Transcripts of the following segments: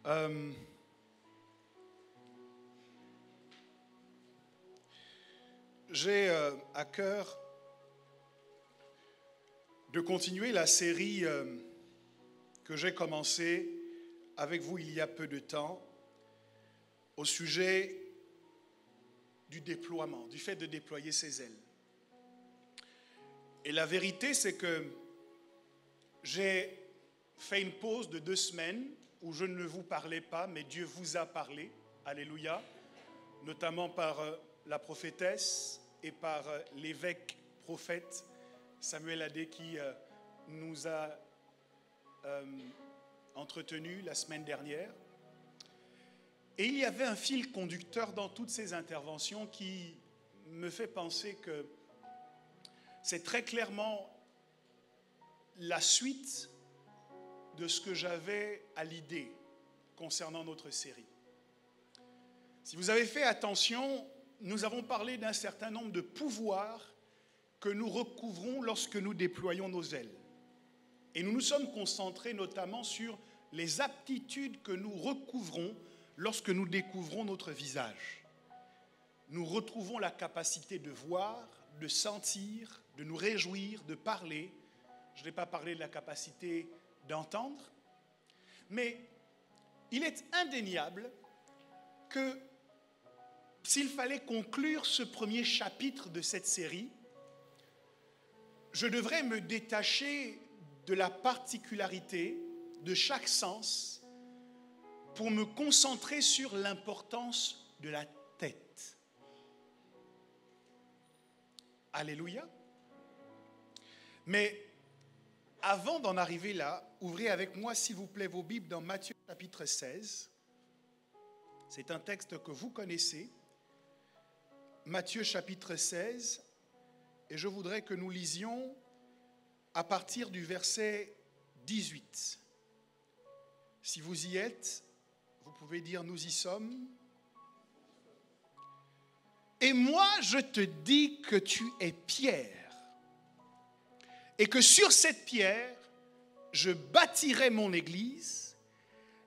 Euh, J'ai à cœur de continuer la série que j'ai commencée avec vous il y a peu de temps au sujet du déploiement, du fait de déployer ses ailes. Et la vérité, c'est que j'ai fait une pause de 2 semaines où je ne vous parlais pas, mais Dieu vous a parlé, alléluia, notamment par la prophétesse et par l'évêque prophète Samuel Adé qui nous a entretenus la semaine dernière. Et il y avait un fil conducteur dans toutes ces interventions qui me fait penser que c'est très clairement la suite de ce que j'avais à l'idée concernant notre série. Si vous avez fait attention, nous avons parlé d'un certain nombre de pouvoirs que nous recouvrons lorsque nous déployons nos ailes. Et nous nous sommes concentrés notamment sur les aptitudes que nous recouvrons lorsque nous découvrons notre visage. Nous retrouvons la capacité de voir, de sentir, de nous réjouir, de parler. Je n'ai pas parlé de la capacité d'entendre, mais il est indéniable que s'il fallait conclure ce premier chapitre de cette série, je devrais me détacher de la particularité de chaque sens pour me concentrer sur l'importance de la tête. Alléluia. Mais avant d'en arriver là, ouvrez avec moi, s'il vous plaît, vos Bibles dans Matthieu chapitre 16. C'est un texte que vous connaissez. Matthieu chapitre 16. Et je voudrais que nous lisions à partir du verset 18. Si vous y êtes, vous pouvez dire « Nous y sommes ». Et moi, je te dis que tu es Pierre, et que sur cette pierre, je bâtirai mon église,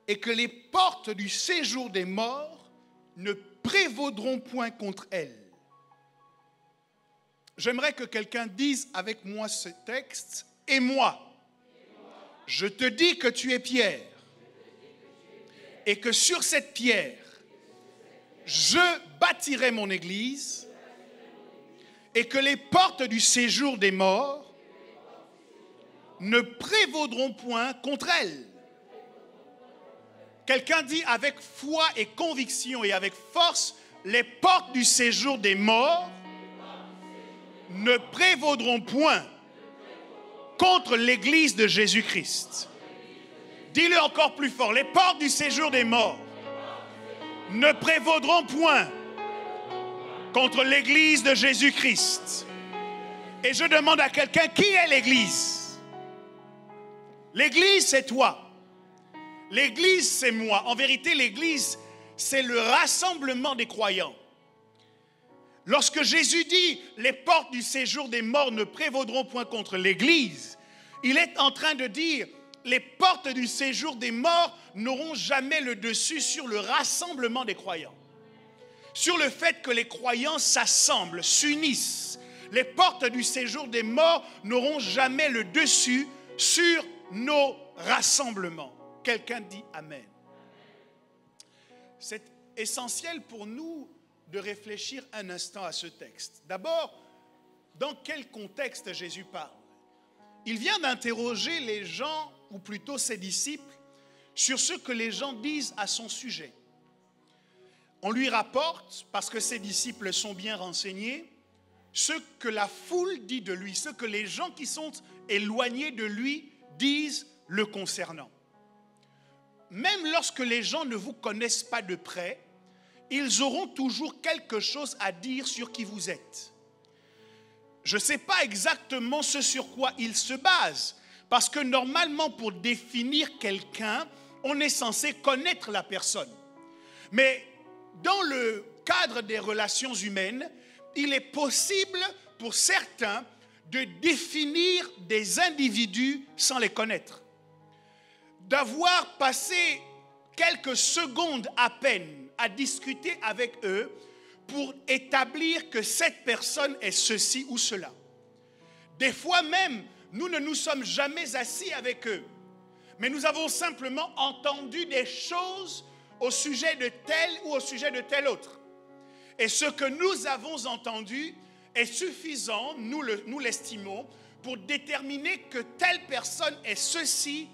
et que les portes du séjour des morts ne prévaudront point contre elle. J'aimerais que quelqu'un dise avec moi ce texte, « Et moi, je te dis que tu es Pierre, et que sur cette pierre, je bâtirai mon église, et que les portes du séjour des morts ne prévaudront point contre elle. » Quelqu'un dit avec foi et conviction et avec force, les portes du séjour des morts ne prévaudront point contre l'église de Jésus-Christ. Dis-le encore plus fort, les portes du séjour des morts ne prévaudront point contre l'église de Jésus-Christ. Et je demande à quelqu'un, qui est l'église? L'église, c'est toi. L'église, c'est moi. En vérité, l'église, c'est le rassemblement des croyants. Lorsque Jésus dit « les portes du séjour des morts ne prévaudront point contre l'église », il est en train de dire « les portes du séjour des morts n'auront jamais le dessus sur le rassemblement des croyants ». Sur le fait que les croyants s'assemblent, s'unissent. Les portes du séjour des morts n'auront jamais le dessus sur nos rassemblements. Quelqu'un dit Amen. C'est essentiel pour nous de réfléchir un instant à ce texte. D'abord, dans quel contexte Jésus parle? Il vient d'interroger les gens, ou plutôt ses disciples, sur ce que les gens disent à son sujet. On lui rapporte, parce que ses disciples sont bien renseignés, ce que la foule dit de lui, ce que les gens qui sont éloignés de lui disent le concernant. Même lorsque les gens ne vous connaissent pas de près, ils auront toujours quelque chose à dire sur qui vous êtes. Je ne sais pas exactement ce sur quoi ils se basent, parce que normalement, pour définir quelqu'un, on est censé connaître la personne. Mais dans le cadre des relations humaines, il est possible pour certains de définir des individus sans les connaître. D'avoir passé quelques secondes à peine à discuter avec eux pour établir que cette personne est ceci ou cela. Des fois même, nous ne nous sommes jamais assis avec eux, mais nous avons simplement entendu des choses au sujet de tel ou au sujet de tel autre. Et ce que nous avons entendu est suffisant, nous l'estimons, pour déterminer que telle personne est ceci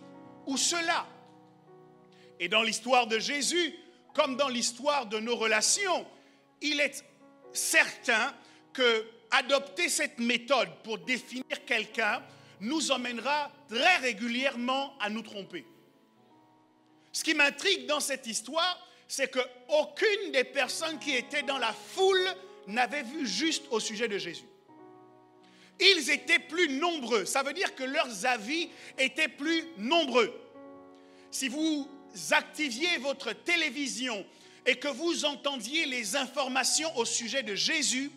ou cela. Et dans l'histoire de Jésus, comme dans l'histoire de nos relations, il est certain que adopter cette méthode pour définir quelqu'un nous emmènera très régulièrement à nous tromper. Ce qui m'intrigue dans cette histoire, c'est qu'aucune des personnes qui étaient dans la foule n'avait vu juste au sujet de Jésus. Ils étaient plus nombreux. Ça veut dire que leurs avis étaient plus nombreux. Si vous activiez votre télévision et que vous entendiez les informations au sujet de Jésus,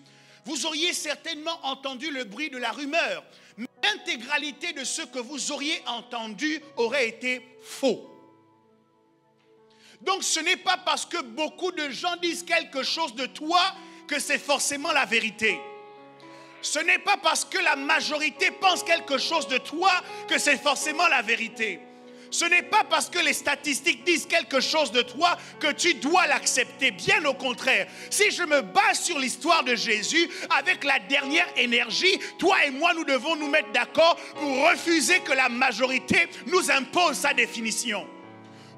vous auriez certainement entendu le bruit de la rumeur. Mais l'intégralité de ce que vous auriez entendu aurait été faux. Donc ce n'est pas parce que beaucoup de gens disent quelque chose de toi que c'est forcément la vérité. Ce n'est pas parce que la majorité pense quelque chose de toi que c'est forcément la vérité. Ce n'est pas parce que les statistiques disent quelque chose de toi que tu dois l'accepter. Bien au contraire, si je me base sur l'histoire de Jésus, avec la dernière énergie, toi et moi, nous devons nous mettre d'accord pour refuser que la majorité nous impose sa définition.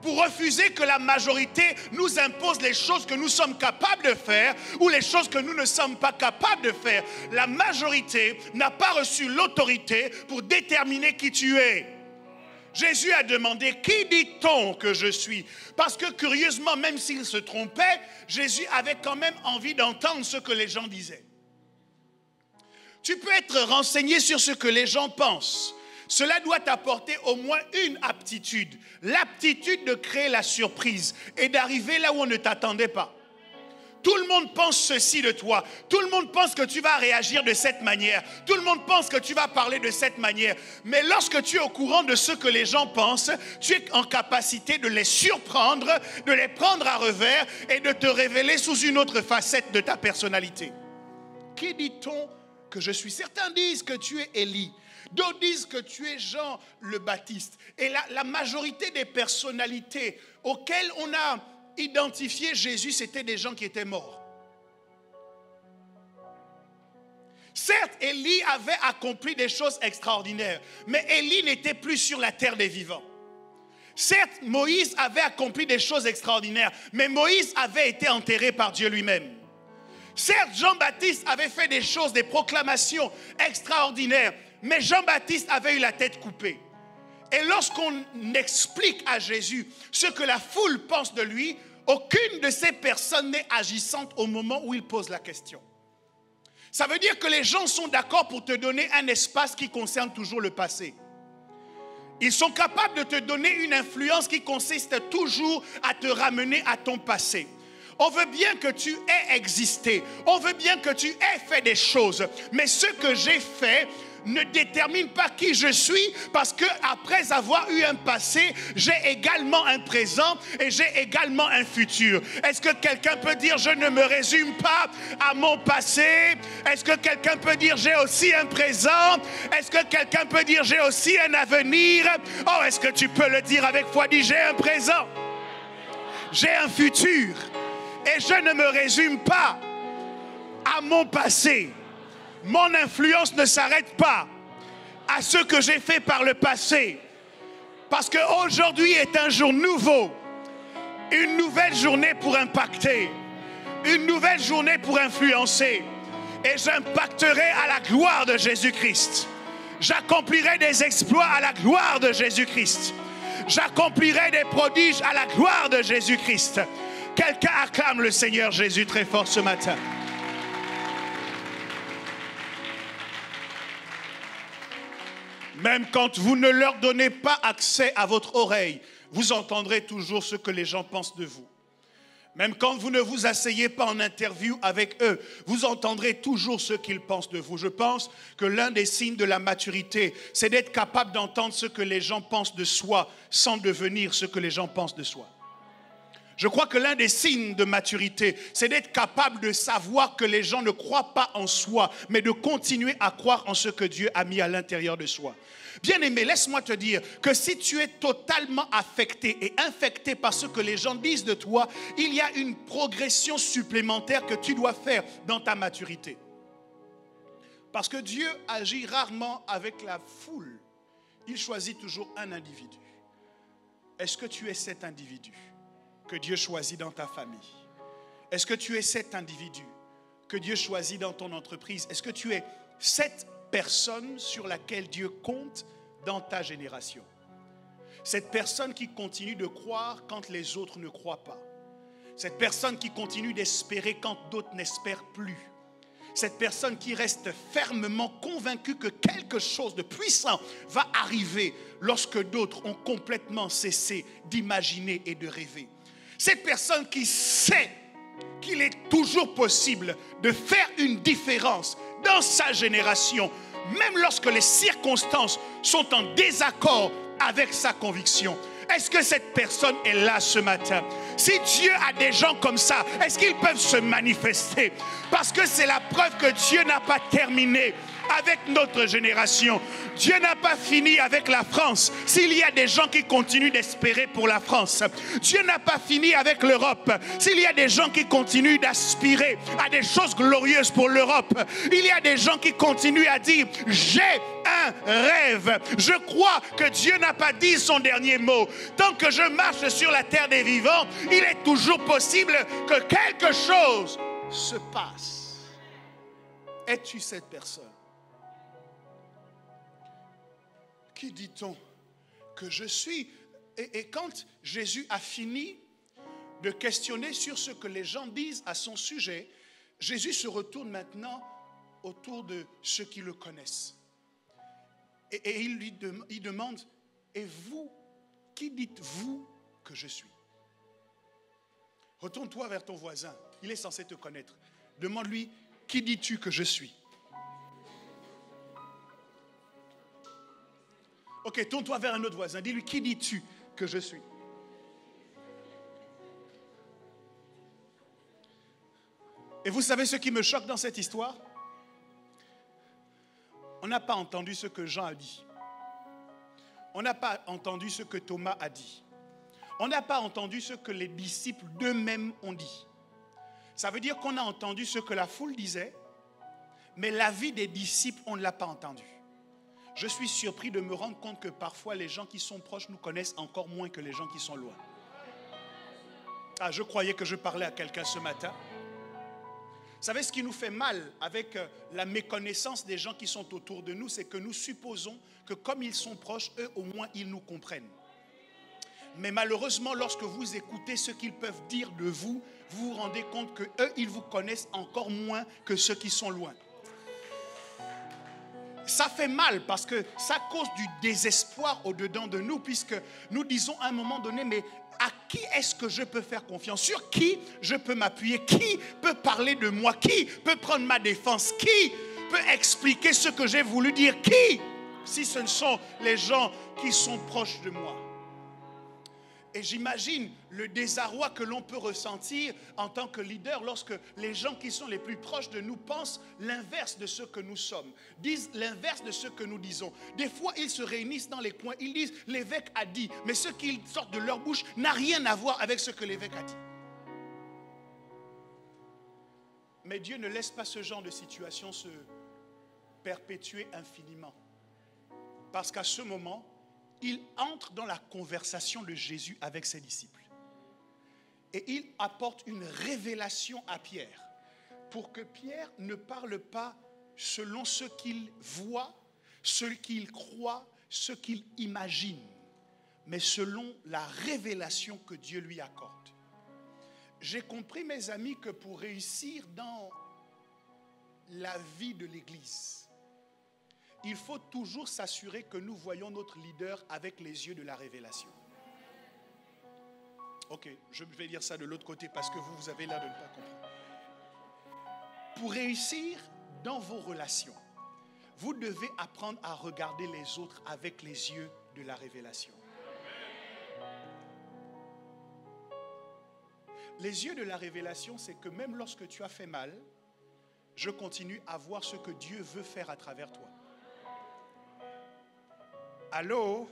Pour refuser que la majorité nous impose les choses que nous sommes capables de faire ou les choses que nous ne sommes pas capables de faire. La majorité n'a pas reçu l'autorité pour déterminer qui tu es. Jésus a demandé, qui dit-on que je suis? Parce que curieusement, même s'il se trompait, Jésus avait quand même envie d'entendre ce que les gens disaient. Tu peux être renseigné sur ce que les gens pensent. Cela doit t'apporter au moins une aptitude, l'aptitude de créer la surprise et d'arriver là où on ne t'attendait pas. Tout le monde pense ceci de toi. Tout le monde pense que tu vas réagir de cette manière. Tout le monde pense que tu vas parler de cette manière. Mais lorsque tu es au courant de ce que les gens pensent, tu es en capacité de les surprendre, de les prendre à revers et de te révéler sous une autre facette de ta personnalité. Qui dit-on que je suis? Certains disent que tu es Élie. D'autres disent que tu es Jean le Baptiste. Et la majorité des personnalités auxquelles on a identifié Jésus, c'était des gens qui étaient morts. Certes, Élie avait accompli des choses extraordinaires, mais Élie n'était plus sur la terre des vivants. Certes, Moïse avait accompli des choses extraordinaires, mais Moïse avait été enterré par Dieu lui-même. Certes, Jean-Baptiste avait fait des choses, des proclamations extraordinaires, mais Jean-Baptiste avait eu la tête coupée. Et lorsqu'on explique à Jésus ce que la foule pense de lui, aucune de ces personnes n'est agissante au moment où il pose la question. Ça veut dire que les gens sont d'accord pour te donner un espace qui concerne toujours le passé. Ils sont capables de te donner une influence qui consiste toujours à te ramener à ton passé. On veut bien que tu aies existé. On veut bien que tu aies fait des choses. Mais ce que j'ai fait ne détermine pas qui je suis, parce que après avoir eu un passé, j'ai également un présent et j'ai également un futur. Est-ce que quelqu'un peut dire je ne me résume pas à mon passé? Est-ce que quelqu'un peut dire j'ai aussi un présent? Est-ce que quelqu'un peut dire j'ai aussi un avenir? Oh, est-ce que tu peux le dire avec foi? Dis j'ai un présent, j'ai un futur et je ne me résume pas à mon passé. Mon influence ne s'arrête pas à ce que j'ai fait par le passé. Parce qu'aujourd'hui est un jour nouveau. Une nouvelle journée pour impacter. Une nouvelle journée pour influencer. Et j'impacterai à la gloire de Jésus-Christ. J'accomplirai des exploits à la gloire de Jésus-Christ. J'accomplirai des prodiges à la gloire de Jésus-Christ. Quelqu'un acclame le Seigneur Jésus très fort ce matin. Même quand vous ne leur donnez pas accès à votre oreille, vous entendrez toujours ce que les gens pensent de vous. Même quand vous ne vous asseyez pas en interview avec eux, vous entendrez toujours ce qu'ils pensent de vous. Je pense que l'un des signes de la maturité, c'est d'être capable d'entendre ce que les gens pensent de soi sans devenir ce que les gens pensent de soi. Je crois que l'un des signes de maturité, c'est d'être capable de savoir que les gens ne croient pas en soi, mais de continuer à croire en ce que Dieu a mis à l'intérieur de soi. Bien-aimé, laisse-moi te dire que si tu es totalement affecté et infecté par ce que les gens disent de toi, il y a une progression supplémentaire que tu dois faire dans ta maturité. Parce que Dieu agit rarement avec la foule. Il choisit toujours un individu. Est-ce que tu es cet individu que Dieu choisit dans ta famille? Est-ce que tu es cet individu que Dieu choisit dans ton entreprise? Est-ce que tu es cette personne sur laquelle Dieu compte dans ta génération? Cette personne qui continue de croire quand les autres ne croient pas. Cette personne qui continue d'espérer quand d'autres n'espèrent plus. Cette personne qui reste fermement convaincue que quelque chose de puissant va arriver lorsque d'autres ont complètement cessé d'imaginer et de rêver. Cette personne qui sait qu'il est toujours possible de faire une différence dans sa génération, même lorsque les circonstances sont en désaccord avec sa conviction. Est-ce que cette personne est là ce matin? Si Dieu a des gens comme ça, est-ce qu'ils peuvent se manifester? Parce que c'est la preuve que Dieu n'a pas terminé avec notre génération. Dieu n'a pas fini avec la France. S'il y a des gens qui continuent d'espérer pour la France, Dieu n'a pas fini avec l'Europe. S'il y a des gens qui continuent d'aspirer à des choses glorieuses pour l'Europe, il y a des gens qui continuent à dire « j'ai un rêve ». Je crois que Dieu n'a pas dit son dernier mot. Tant que je marche sur la terre des vivants, il est toujours possible que quelque chose se passe. Es-tu cette personne? Qui dit-on que je suis? Et quand Jésus a fini de questionner sur ce que les gens disent à son sujet, Jésus se retourne maintenant autour de ceux qui le connaissent. Et il demande, et vous, qui dites-vous que je suis? Retourne-toi vers ton voisin, il est censé te connaître. Demande-lui, qui dis-tu que je suis? Ok, tourne-toi vers un autre voisin. Dis-lui, qui dis-tu que je suis? Et vous savez ce qui me choque dans cette histoire? On n'a pas entendu ce que Jean a dit. On n'a pas entendu ce que Thomas a dit. On n'a pas entendu ce que les disciples d'eux-mêmes ont dit. Ça veut dire qu'on a entendu ce que la foule disait, mais l'avis des disciples, on ne l'a pas entendu. Je suis surpris de me rendre compte que parfois les gens qui sont proches nous connaissent encore moins que les gens qui sont loin. Ah, je croyais que je parlais à quelqu'un ce matin. Vous savez, ce qui nous fait mal avec la méconnaissance des gens qui sont autour de nous, c'est que nous supposons que comme ils sont proches, eux au moins ils nous comprennent. Mais malheureusement, lorsque vous écoutez ce qu'ils peuvent dire de vous, vous vous rendez compte que eux, ils vous connaissent encore moins que ceux qui sont loin. Ça fait mal parce que ça cause du désespoir au-dedans de nous, puisque nous disons à un moment donné, mais à qui est-ce que je peux faire confiance? Sur qui je peux m'appuyer? Qui peut parler de moi? Qui peut prendre ma défense? Qui peut expliquer ce que j'ai voulu dire? Qui? Si ce ne sont les gens qui sont proches de moi. Et j'imagine le désarroi que l'on peut ressentir en tant que leader lorsque les gens qui sont les plus proches de nous pensent l'inverse de ce que nous sommes, disent l'inverse de ce que nous disons. Des fois, ils se réunissent dans les coins, ils disent « l'évêque a dit », mais ce qu'ils sortent de leur bouche n'a rien à voir avec ce que l'évêque a dit. Mais Dieu ne laisse pas ce genre de situation se perpétuer infiniment. Parce qu'à ce moment, il entre dans la conversation de Jésus avec ses disciples. Et il apporte une révélation à Pierre pour que Pierre ne parle pas selon ce qu'il voit, ce qu'il croit, ce qu'il imagine, mais selon la révélation que Dieu lui accorde. J'ai compris, mes amis, que pour réussir dans la vie de l'Église, il faut toujours s'assurer que nous voyons notre leader avec les yeux de la révélation. Ok, je vais dire ça de l'autre côté parce que vous avez l'air de ne pas comprendre. Pour réussir dans vos relations, vous devez apprendre à regarder les autres avec les yeux de la révélation. Les yeux de la révélation, c'est que même lorsque tu as fait mal, je continue à voir ce que Dieu veut faire à travers toi. Allô?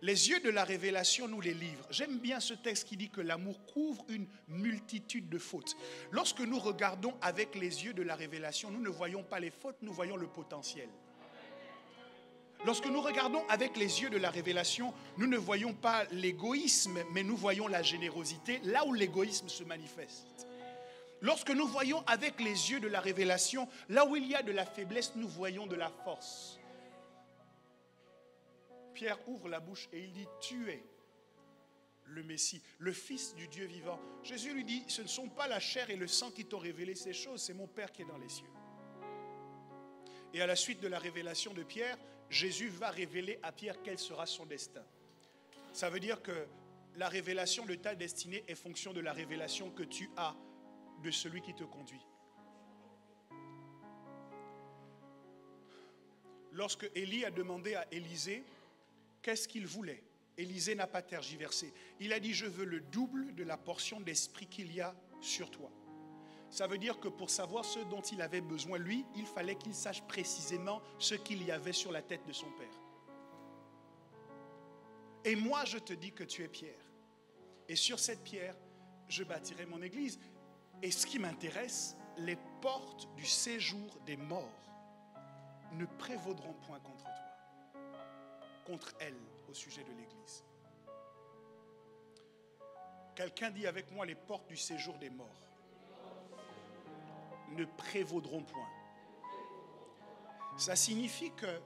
Les yeux de la révélation nous les livrent. J'aime bien ce texte qui dit que l'amour couvre une multitude de fautes. Lorsque nous regardons avec les yeux de la révélation, nous ne voyons pas les fautes, nous voyons le potentiel. Lorsque nous regardons avec les yeux de la révélation, nous ne voyons pas l'égoïsme, mais nous voyons la générosité, là où l'égoïsme se manifeste. Lorsque nous voyons avec les yeux de la révélation, là où il y a de la faiblesse, nous voyons de la force. Pierre ouvre la bouche et il dit, tu es le Messie, le Fils du Dieu vivant. Jésus lui dit, ce ne sont pas la chair et le sang qui t'ont révélé ces choses, c'est mon Père qui est dans les cieux. Et à la suite de la révélation de Pierre, Jésus va révéler à Pierre quel sera son destin. Ça veut dire que la révélation de ta destinée est fonction de la révélation que tu as de celui qui te conduit. Lorsque Élie a demandé à Élisée qu'est-ce qu'il voulait, Élisée n'a pas tergiversé. Il a dit, je veux le double de la portion d'esprit qu'il y a sur toi. Ça veut dire que pour savoir ce dont il avait besoin, lui, il fallait qu'il sache précisément ce qu'il y avait sur la tête de son père. Et moi, je te dis que tu es Pierre. Et sur cette pierre, je bâtirai mon église. Et ce qui m'intéresse, les portes du séjour des morts ne prévaudront point contre toi, contre elle, au sujet de l'église. Quelqu'un dit avec moi, les portes du séjour des morts ne prévaudront point. Ça signifie que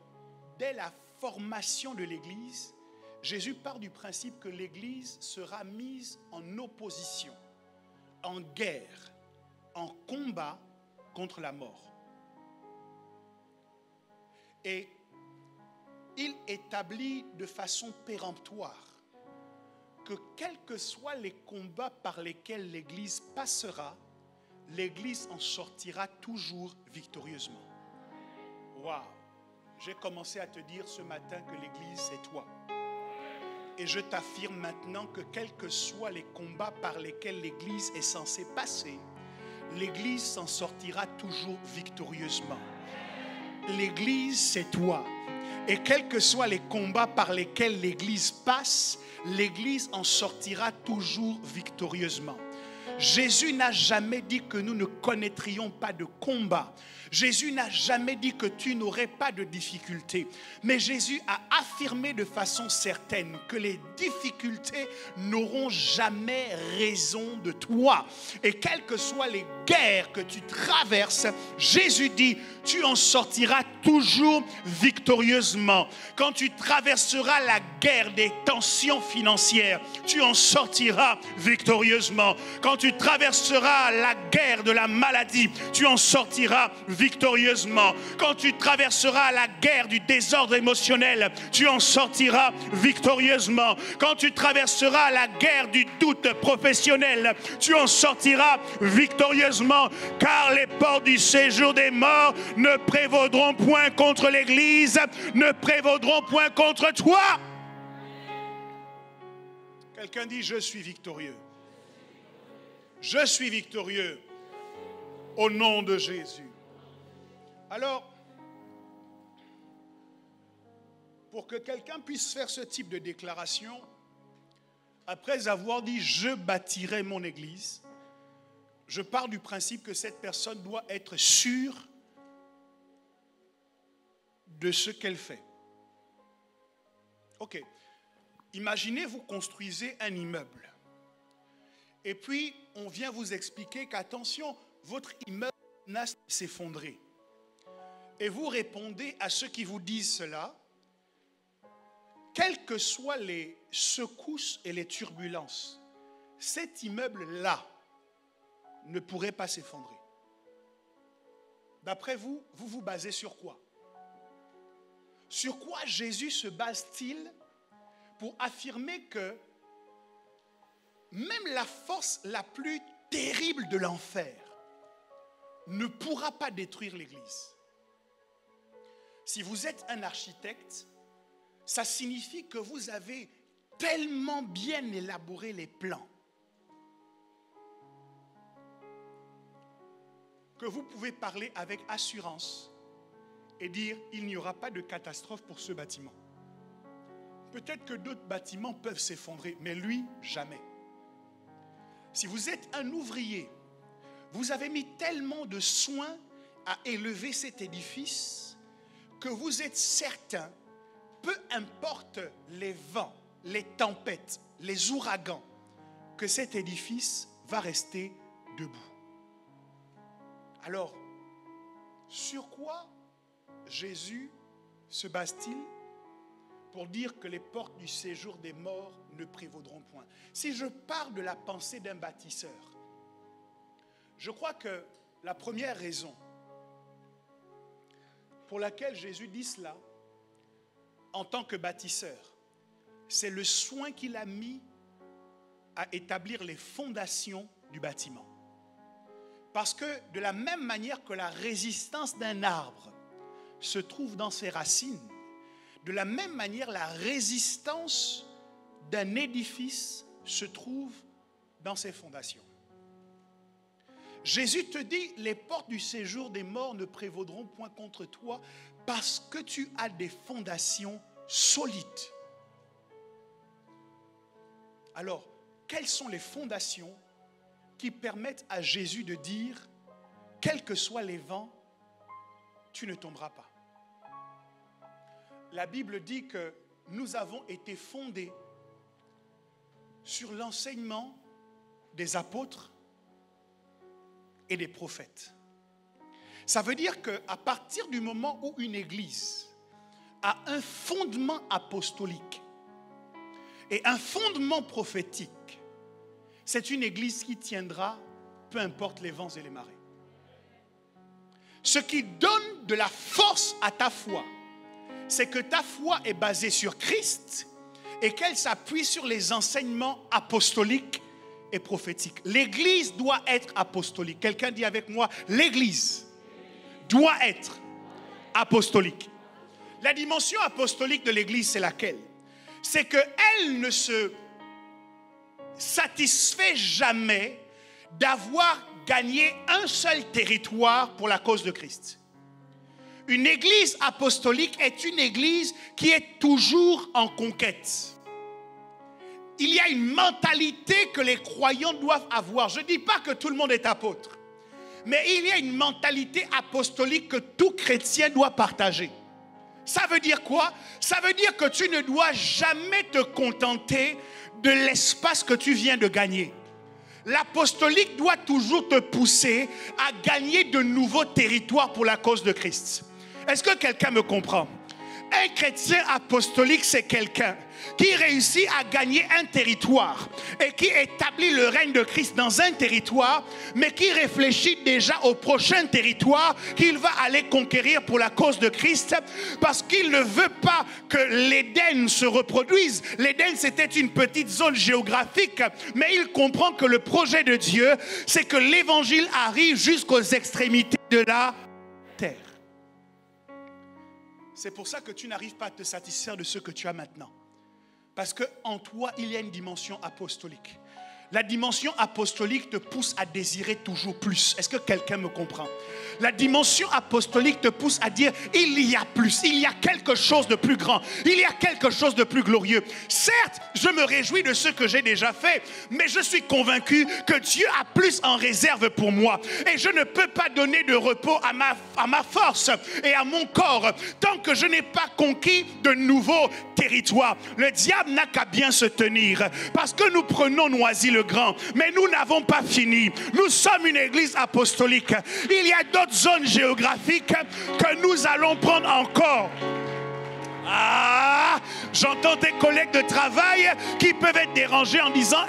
dès la formation de l'église, Jésus part du principe que l'église sera mise en opposition, en guerre, en combat contre la mort. Et il établit de façon péremptoire que quels que soient les combats par lesquels l'Église passera, l'Église en sortira toujours victorieusement. Waouh! J'ai commencé à te dire ce matin que l'Église, c'est toi. Et je t'affirme maintenant que quels que soient les combats par lesquels l'Église est censée passer, l'Église s'en sortira toujours victorieusement. L'Église, c'est toi. Et quels que soient les combats par lesquels l'Église passe, l'Église en sortira toujours victorieusement. Jésus n'a jamais dit que nous ne connaîtrions pas de combat. Jésus n'a jamais dit que tu n'aurais pas de difficultés. Mais Jésus a affirmé de façon certaine que les difficultés n'auront jamais raison de toi. Et quelles que soient les guerres que tu traverses, Jésus dit, tu en sortiras toujours victorieusement. Quand tu traverseras la guerre des tensions financières, tu en sortiras victorieusement. Quand tu traverseras la guerre de la maladie, tu en sortiras victorieusement. Quand tu traverseras la guerre du désordre émotionnel, tu en sortiras victorieusement. Quand tu traverseras la guerre du doute professionnel, tu en sortiras victorieusement. Car les portes du séjour des morts ne prévaudront point contre l'Église, ne prévaudront point contre toi. Quelqu'un dit, je suis victorieux. Je suis victorieux au nom de Jésus. Alors, pour que quelqu'un puisse faire ce type de déclaration, après avoir dit « je bâtirai mon église », je pars du principe que cette personne doit être sûre de ce qu'elle fait. Ok, imaginez vous construisez un immeuble. Et puis, on vient vous expliquer qu'attention, votre immeuble menace de s'effondrer. Et vous répondez à ceux qui vous disent cela, quelles que soient les secousses et les turbulences, cet immeuble-là ne pourrait pas s'effondrer. D'après vous, vous vous basez sur quoi? Sur quoi Jésus se base-t-il pour affirmer que même la force la plus terrible de l'enfer ne pourra pas détruire l'Église? Si vous êtes un architecte, ça signifie que vous avez tellement bien élaboré les plans que vous pouvez parler avec assurance et dire il n'y aura pas de catastrophe pour ce bâtiment. Peut-être que d'autres bâtiments peuvent s'effondrer, mais lui, jamais. Si vous êtes un ouvrier, vous avez mis tellement de soin à élever cet édifice que vous êtes certain, peu importe les vents, les tempêtes, les ouragans, que cet édifice va rester debout. Alors, sur quoi Jésus se base-t-il pour dire que les portes du séjour des morts ne prévaudront point? Si je parle de la pensée d'un bâtisseur, je crois que la première raison pour laquelle Jésus dit cela en tant que bâtisseur, c'est le soin qu'il a mis à établir les fondations du bâtiment. Parce que de la même manière que la résistance d'un arbre se trouve dans ses racines, de la même manière la résistance d'un édifice se trouve dans ses fondations. Jésus te dit, les portes du séjour des morts ne prévaudront point contre toi parce que tu as des fondations solides. Alors, quelles sont les fondations qui permettent à Jésus de dire, quels que soient les vents, tu ne tomberas pas? La Bible dit que nous avons été fondés sur l'enseignement des apôtres et des prophètes. Ça veut dire qu'à partir du moment où une église a un fondement apostolique et un fondement prophétique, c'est une église qui tiendra peu importe les vents et les marées. Ce qui donne de la force à ta foi, c'est que ta foi est basée sur Christ et qu'elle s'appuie sur les enseignements apostoliques et prophétiques. L'église doit être apostolique. Quelqu'un dit avec moi, l'église doit être apostolique. La dimension apostolique de l'église, c'est laquelle? C'est qu'elle ne se satisfait jamais d'avoir gagné un seul territoire pour la cause de Christ. Une église apostolique est une église qui est toujours en conquête. Il y a une mentalité que les croyants doivent avoir. Je ne dis pas que tout le monde est apôtre, mais il y a une mentalité apostolique que tout chrétien doit partager. Ça veut dire quoi? Ça veut dire que tu ne dois jamais te contenter de l'espace que tu viens de gagner. L'apostolique doit toujours te pousser à gagner de nouveaux territoires pour la cause de Christ. Est-ce que quelqu'un me comprend? Un chrétien apostolique, c'est quelqu'un qui réussit à gagner un territoire et qui établit le règne de Christ dans un territoire, mais qui réfléchit déjà au prochain territoire qu'il va aller conquérir pour la cause de Christ, parce qu'il ne veut pas que l'Éden se reproduise. L'Éden, c'était une petite zone géographique, mais il comprend que le projet de Dieu, c'est que l'évangile arrive jusqu'aux extrémités de la terre. C'est pour ça que tu n'arrives pas à te satisfaire de ce que tu as maintenant. Parce qu'en toi, il y a une dimension apostolique. La dimension apostolique te pousse à désirer toujours plus. Est-ce que quelqu'un me comprend? La dimension apostolique te pousse à dire, il y a plus, il y a quelque chose de plus grand, il y a quelque chose de plus glorieux. Certes, je me réjouis de ce que j'ai déjà fait, mais je suis convaincu que Dieu a plus en réserve pour moi. Et je ne peux pas donner de repos à ma force et à mon corps tant que je n'ai pas conquis de nouveaux territoires. Le diable n'a qu'à bien se tenir, parce que nous prenons Noisy-le-Grand, mais nous n'avons pas fini. Nous sommes une église apostolique. Il y a d'autres zones géographiques que nous allons prendre encore. Ah, j'entends tes collègues de travail qui peuvent être dérangés en disant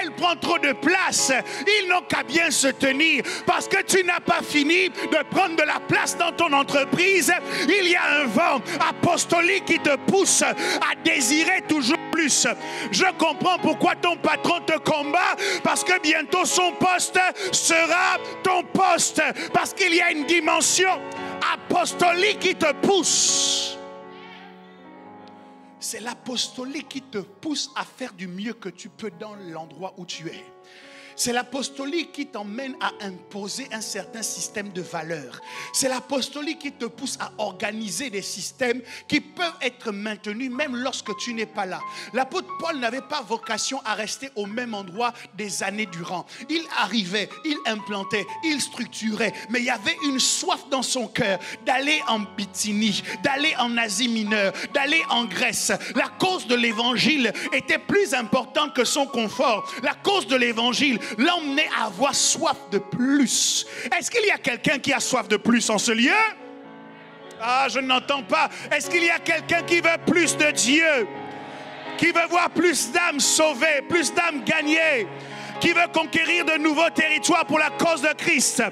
elle prend trop de place. Ils n'ont qu'à bien se tenir, parce que tu n'as pas fini de prendre de la place dans ton entreprise. Il y a un vent apostolique qui te pousse à désirer toujours plus. Je comprends pourquoi ton patron te combat, parce que bientôt son poste sera ton poste, parce qu'il y a une dimension apostolique qui te pousse. C'est l'apostolique qui te pousse à faire du mieux que tu peux dans l'endroit où tu es. C'est l'apostolique qui t'emmène à imposer un certain système de valeurs. C'est l'apostolique qui te pousse à organiser des systèmes qui peuvent être maintenus même lorsque tu n'es pas là. L'apôtre Paul n'avait pas vocation à rester au même endroit des années durant. Il arrivait, il implantait, il structurait, mais il y avait une soif dans son cœur d'aller en Bithynie, d'aller en Asie mineure, d'aller en Grèce. La cause de l'évangile était plus importante que son confort. La cause de l'évangile l'emmenait à avoir soif de plus. Est-ce qu'il y a quelqu'un qui a soif de plus en ce lieu? Ah, je n'entends pas. Est-ce qu'il y a quelqu'un qui veut plus de Dieu? Qui veut voir plus d'âmes sauvées, plus d'âmes gagnées? Qui veut conquérir de nouveaux territoires pour la cause de Christ?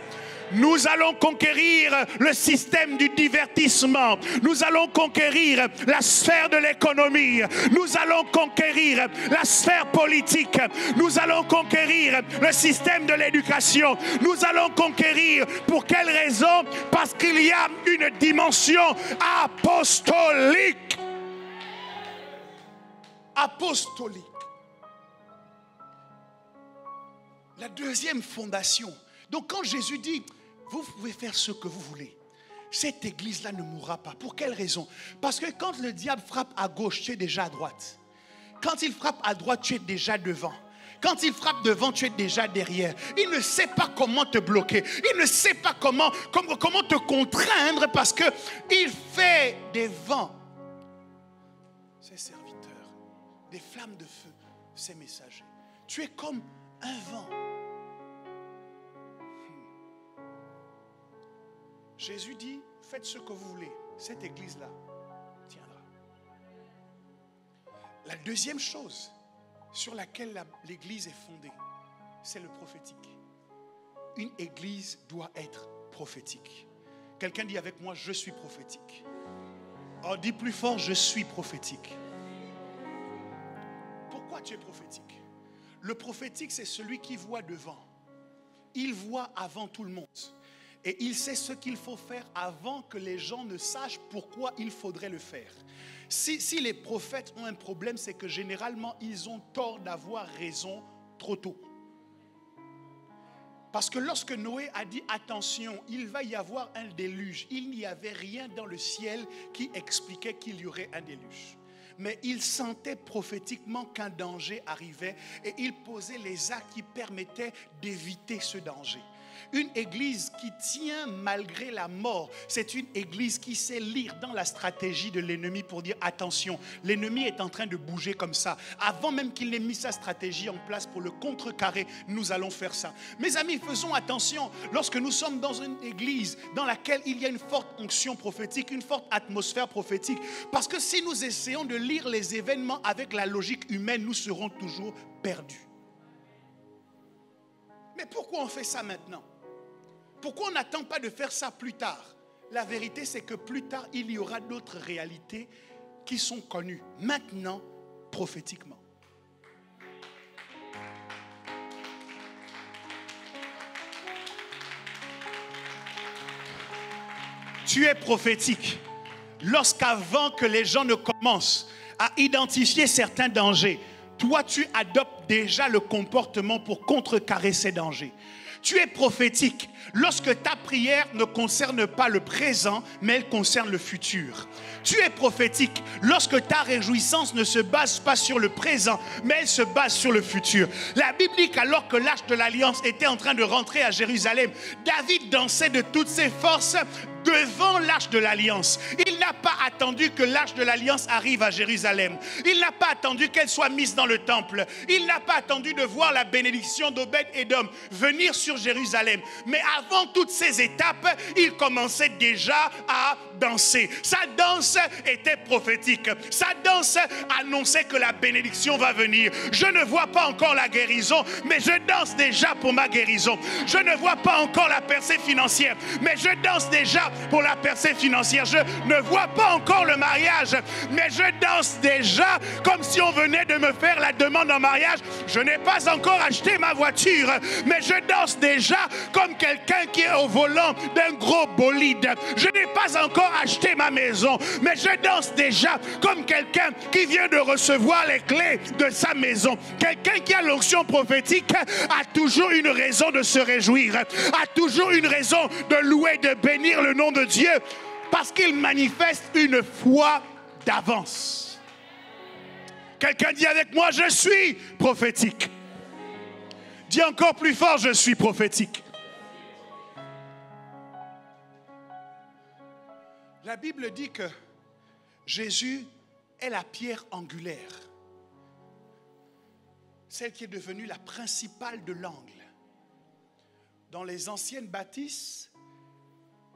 Nous allons conquérir le système du divertissement. Nous allons conquérir la sphère de l'économie. Nous allons conquérir la sphère politique. Nous allons conquérir le système de l'éducation. Nous allons conquérir. Pour quelle raison? Parce qu'il y a une dimension apostolique. Apostolique. La deuxième fondation. Donc quand Jésus dit, vous pouvez faire ce que vous voulez, cette église-là ne mourra pas. Pour quelle raison? Parce que quand le diable frappe à gauche, tu es déjà à droite. Quand il frappe à droite, tu es déjà devant. Quand il frappe devant, tu es déjà derrière. Il ne sait pas comment te bloquer. Il ne sait pas comment te contraindre parce qu'il fait des vents ses serviteurs, des flammes de feu, ses messagers. Tu es comme un vent. Jésus dit, faites ce que vous voulez. Cette église-là tiendra. La deuxième chose sur laquelle l'église est fondée, c'est le prophétique. Une église doit être prophétique. Quelqu'un dit avec moi, je suis prophétique. Oh, dis plus fort, je suis prophétique. Pourquoi tu es prophétique? Le prophétique, c'est celui qui voit devant. Il voit avant tout le monde. Et il sait ce qu'il faut faire avant que les gens ne sachent pourquoi il faudrait le faire. Si les prophètes ont un problème, c'est que généralement, ils ont tort d'avoir raison trop tôt. Parce que lorsque Noé a dit attention, il va y avoir un déluge, il n'y avait rien dans le ciel qui expliquait qu'il y aurait un déluge. Mais il sentait prophétiquement qu'un danger arrivait et il posait les actes qui permettaient d'éviter ce danger. Une église qui tient malgré la mort, c'est une église qui sait lire dans la stratégie de l'ennemi pour dire attention, l'ennemi est en train de bouger comme ça. Avant même qu'il n'ait mis sa stratégie en place pour le contrecarrer, nous allons faire ça. Mes amis, faisons attention lorsque nous sommes dans une église dans laquelle il y a une forte onction prophétique, une forte atmosphère prophétique. Parce que si nous essayons de lire les événements avec la logique humaine, nous serons toujours perdus. Mais pourquoi on fait ça maintenant? Pourquoi on n'attend pas de faire ça plus tard? La vérité, c'est que plus tard, il y aura d'autres réalités qui sont connues. Maintenant, prophétiquement. Tu es prophétique lorsqu'avant que les gens ne commencent à identifier certains dangers, toi, tu adoptes déjà le comportement pour contrecarrer ces dangers. Tu es prophétique lorsque ta prière ne concerne pas le présent, mais elle concerne le futur. Tu es prophétique lorsque ta réjouissance ne se base pas sur le présent, mais elle se base sur le futur. La Bible dit qu'alors que l'arche de l'Alliance était en train de rentrer à Jérusalem, David dansait de toutes ses forces devant l'arche de l'Alliance. Il n'a pas attendu que l'arche de l'Alliance arrive à Jérusalem. Il n'a pas attendu qu'elle soit mise dans le temple. Il n'a pas attendu de voir la bénédiction d'Obed-Édom venir sur Jérusalem. Mais avant toutes ces étapes, il commençait déjà à danser. Sa danse était prophétique. Sa danse annonçait que la bénédiction va venir. Je ne vois pas encore la guérison, mais je danse déjà pour ma guérison. Je ne vois pas encore la percée financière, mais je danse déjà pour la percée financière. Je ne vois pas encore le mariage, mais je danse déjà comme si on venait de me faire la demande en mariage. Je n'ai pas encore acheté ma voiture, mais je danse déjà comme quelqu'un qui est au volant d'un gros bolide. Je n'ai pas encore acheté ma maison, mais je danse déjà comme quelqu'un qui vient de recevoir les clés de sa maison. Quelqu'un qui a l'onction prophétique a toujours une raison de se réjouir, a toujours une raison de louer, de bénir le nom de Dieu, parce qu'il manifeste une foi d'avance. Quelqu'un dit avec moi, je suis prophétique. Dis encore plus fort, je suis prophétique. La Bible dit que Jésus est la pierre angulaire, celle qui est devenue la principale de l'angle. Dans les anciennes bâtisses,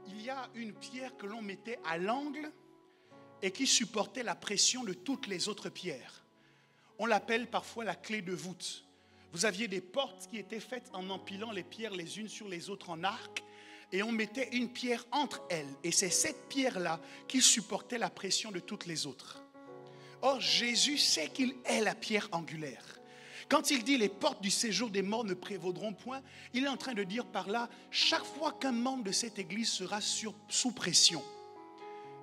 il y a une pierre que l'on mettait à l'angle et qui supportait la pression de toutes les autres pierres. On l'appelle parfois la clé de voûte. Vous aviez des portes qui étaient faites en empilant les pierres les unes sur les autres en arc, et on mettait une pierre entre elles. Et c'est cette pierre-là qui supportait la pression de toutes les autres. Or, Jésus sait qu'il est la pierre angulaire. Quand il dit les portes du séjour des morts ne prévaudront point, il est en train de dire par là, chaque fois qu'un membre de cette église sera sous pression,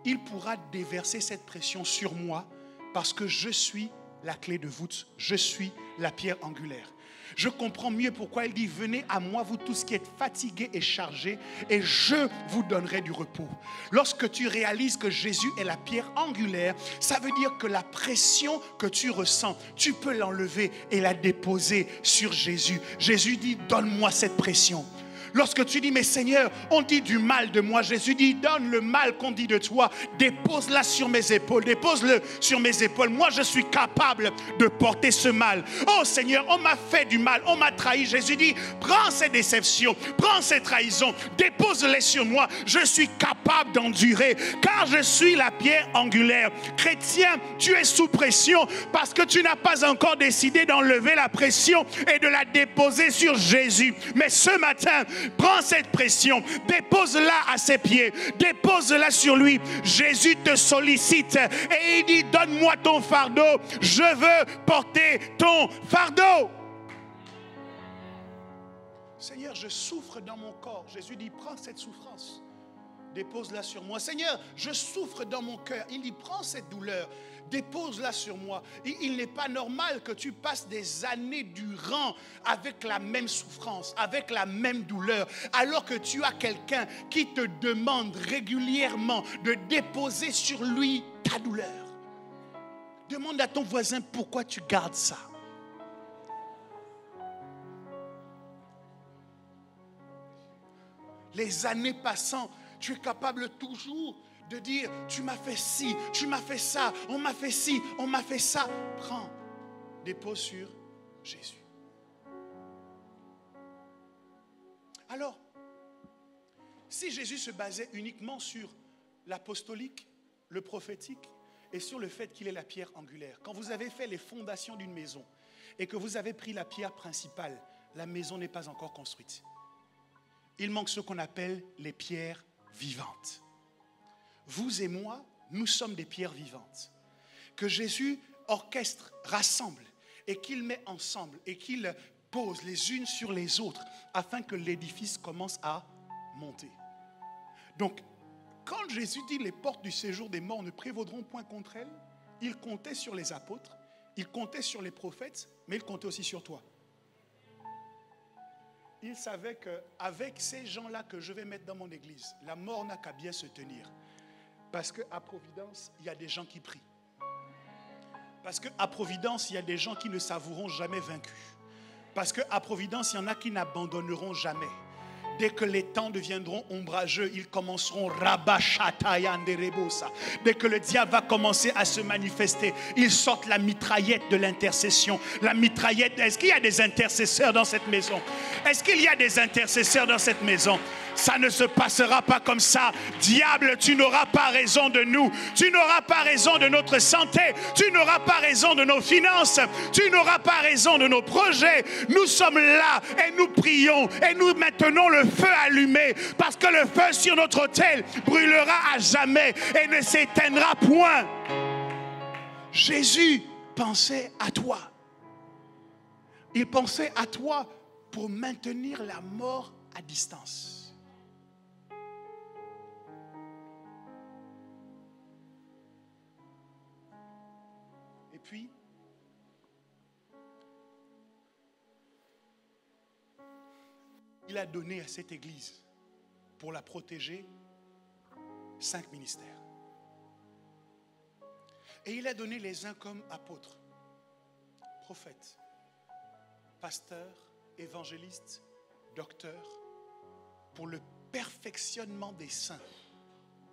il pourra déverser cette pression sur moi parce que je suis la clé de voûte, je suis la pierre angulaire. Je comprends mieux pourquoi il dit, venez à moi vous tous qui êtes fatigués et chargés et je vous donnerai du repos. Lorsque tu réalises que Jésus est la pierre angulaire, ça veut dire que la pression que tu ressens, tu peux l'enlever et la déposer sur Jésus. Jésus dit, donne-moi cette pression. Lorsque tu dis, mais Seigneur, on dit du mal de moi, Jésus dit, donne le mal qu'on dit de toi, dépose-la sur mes épaules, dépose-le sur mes épaules. Moi, je suis capable de porter ce mal. Oh Seigneur, on m'a fait du mal, on m'a trahi. Jésus dit, prends ces déceptions, prends ces trahisons, dépose-les sur moi. Je suis capable d'endurer, car je suis la pierre angulaire. Chrétien, tu es sous pression parce que tu n'as pas encore décidé d'enlever la pression et de la déposer sur Jésus. Mais ce matin, prends cette pression, dépose-la à ses pieds, dépose-la sur lui. Jésus te sollicite et il dit, donne-moi ton fardeau, je veux porter ton fardeau. Seigneur, je souffre dans mon corps. Jésus dit, prends cette souffrance, dépose-la sur moi. Seigneur, je souffre dans mon cœur. Il dit, prends cette douleur, dépose-la sur moi. Il n'est pas normal que tu passes des années durant avec la même souffrance, avec la même douleur, alors que tu as quelqu'un qui te demande régulièrement de déposer sur lui ta douleur. Demande à ton voisin pourquoi tu gardes ça. Les années passant, tu es capable toujours de dire, tu m'as fait ci, tu m'as fait ça, on m'a fait ci, on m'a fait ça. Prends, dépose sur Jésus. Alors, si Jésus se basait uniquement sur l'apostolique, le prophétique et sur le fait qu'il est la pierre angulaire, quand vous avez fait les fondations d'une maison et que vous avez pris la pierre principale, la maison n'est pas encore construite. Il manque ce qu'on appelle les pierres vivantes. Vous et moi, nous sommes des pierres vivantes que Jésus orchestre, rassemble et qu'il met ensemble et qu'il pose les unes sur les autres afin que l'édifice commence à monter. Donc, quand Jésus dit les portes du séjour des morts ne prévaudront point contre elles, il comptait sur les apôtres, il comptait sur les prophètes, mais il comptait aussi sur toi. Il savait qu'avec ces gens-là que je vais mettre dans mon église, la mort n'a qu'à bien se tenir. Parce qu'à Providence, il y a des gens qui prient. Parce qu'à Providence, il y a des gens qui ne s'avoueront jamais vaincus. Parce qu'à Providence, il y en a qui n'abandonneront jamais. Dès que les temps deviendront ombrageux, ils commenceront rabachatayanderebosa. Dès que le diable va commencer à se manifester, ils sortent la mitraillette de l'intercession. La mitraillette, est-ce qu'il y a des intercesseurs dans cette maison? Est-ce qu'il y a des intercesseurs dans cette maison? Ça ne se passera pas comme ça. Diable, tu n'auras pas raison de nous. Tu n'auras pas raison de notre santé. Tu n'auras pas raison de nos finances. Tu n'auras pas raison de nos projets. Nous sommes là et nous prions et nous maintenons le le feu allumé, parce que le feu sur notre autel brûlera à jamais et ne s'éteindra point. Jésus pensait à toi. Il pensait à toi pour maintenir la mort à distance. Et puis, il a donné à cette église, pour la protéger, 5 ministères. Et il a donné les uns comme apôtres, prophètes, pasteurs, évangélistes, docteurs, pour le perfectionnement des saints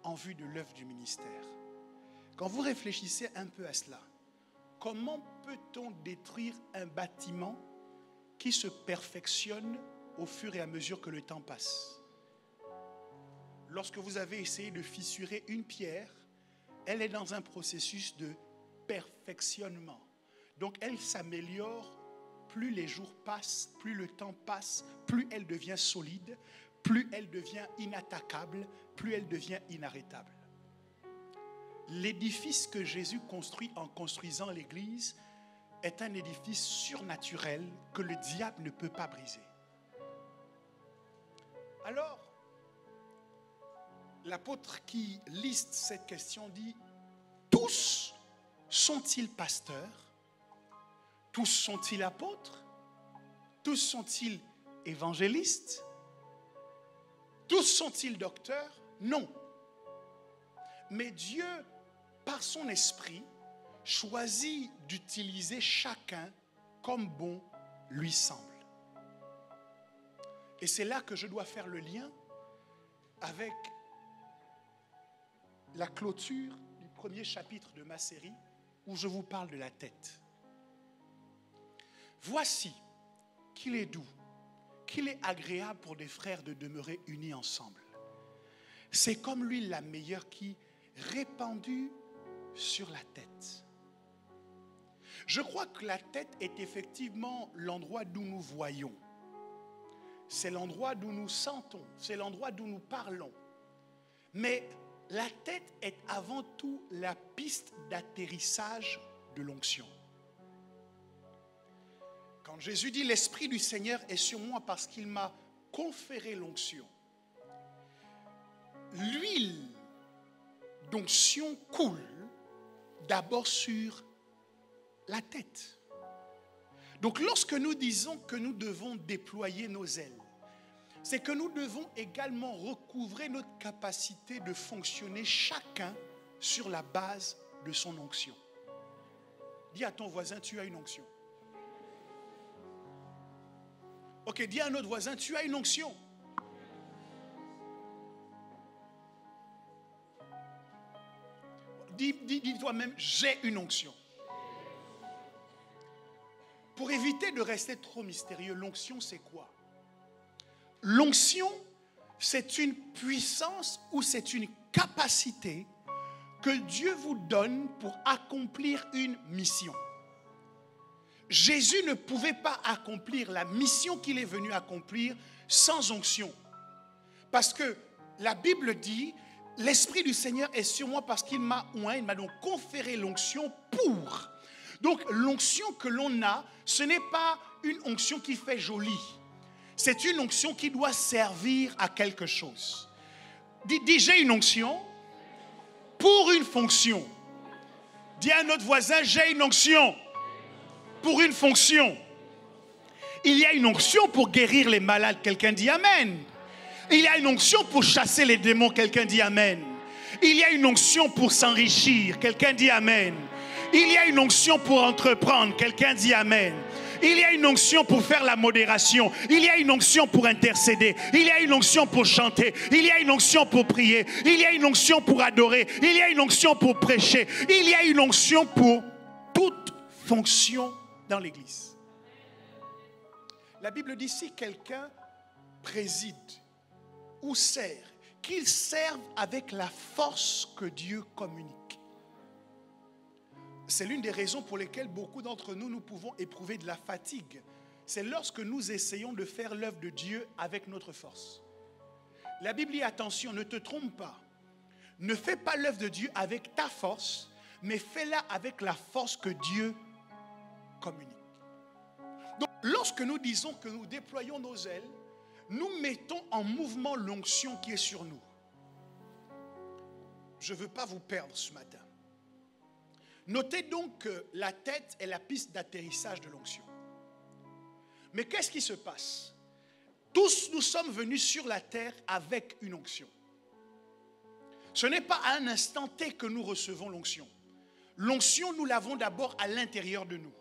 en vue de l'œuvre du ministère. Quand vous réfléchissez un peu à cela, comment peut-on détruire un bâtiment qui se perfectionne au fur et à mesure que le temps passe? Lorsque vous avez essayé de fissurer une pierre, elle est dans un processus de perfectionnement. Donc elle s'améliore, plus les jours passent, plus le temps passe, plus elle devient solide, plus elle devient inattaquable, plus elle devient inarrêtable. L'édifice que Jésus construit en construisant l'église est un édifice surnaturel que le diable ne peut pas briser. Alors, l'apôtre qui liste cette question dit: tous sont-ils pasteurs? Tous sont-ils apôtres? Tous sont-ils évangélistes? Tous sont-ils docteurs? Non. Mais Dieu, par son esprit, choisit d'utiliser chacun comme bon lui semble. Et c'est là que je dois faire le lien avec la clôture du premier chapitre de ma série où je vous parle de la tête. Voici qu'il est doux, qu'il est agréable pour des frères de demeurer unis ensemble. C'est comme l'huile la meilleure qui répandue sur la tête. Je crois que la tête est effectivement l'endroit d'où nous voyons. C'est l'endroit d'où nous sentons, c'est l'endroit d'où nous parlons. Mais la tête est avant tout la piste d'atterrissage de l'onction. Quand Jésus dit « L'Esprit du Seigneur est sur moi parce qu'il m'a conféré l'onction », l'huile d'onction coule d'abord sur la tête. Donc lorsque nous disons que nous devons déployer nos ailes, c'est que nous devons également recouvrer notre capacité de fonctionner chacun sur la base de son onction. Dis à ton voisin, tu as une onction. Ok, dis à un autre voisin, tu as une onction. Dis toi-même, j'ai une onction. Pour éviter de rester trop mystérieux, l'onction c'est quoi? L'onction, c'est une puissance ou c'est une capacité que Dieu vous donne pour accomplir une mission. Jésus ne pouvait pas accomplir la mission qu'il est venu accomplir sans onction. Parce que la Bible dit, l'Esprit du Seigneur est sur moi parce qu'il m'a oint, il m'a donc conféré l'onction pour. Donc l'onction que l'on a, ce n'est pas une onction qui fait joli. C'est une onction qui doit servir à quelque chose. Dis j'ai une onction pour une fonction. Dis à notre voisin, j'ai une onction pour une fonction. Il y a une onction pour guérir les malades. Quelqu'un dit amen. Il y a une onction pour chasser les démons. Quelqu'un dit amen. Il y a une onction pour s'enrichir. Quelqu'un dit amen. Il y a une onction pour entreprendre. Quelqu'un dit amen. Il y a une onction pour faire la modération. Il y a une onction pour intercéder. Il y a une onction pour chanter. Il y a une onction pour prier. Il y a une onction pour adorer. Il y a une onction pour prêcher. Il y a une onction pour toute fonction dans l'église. La Bible dit si quelqu'un préside ou sert, qu'il serve avec la force que Dieu communique. C'est l'une des raisons pour lesquelles beaucoup d'entre nous, nous pouvons éprouver de la fatigue. c'est lorsque nous essayons de faire l'œuvre de Dieu avec notre force. La Bible dit, attention, ne te trompe pas. Ne fais pas l'œuvre de Dieu avec ta force, mais fais-la avec la force que Dieu communique. Donc, lorsque nous disons que nous déployons nos ailes, nous mettons en mouvement l'onction qui est sur nous. Je ne veux pas vous perdre ce matin. Notez donc que la tête est la piste d'atterrissage de l'onction. Mais qu'est-ce qui se passe? Tous nous sommes venus sur la terre avec une onction. Ce n'est pas à un instant T que nous recevons l'onction. L'onction, nous l'avons d'abord à l'intérieur de nous.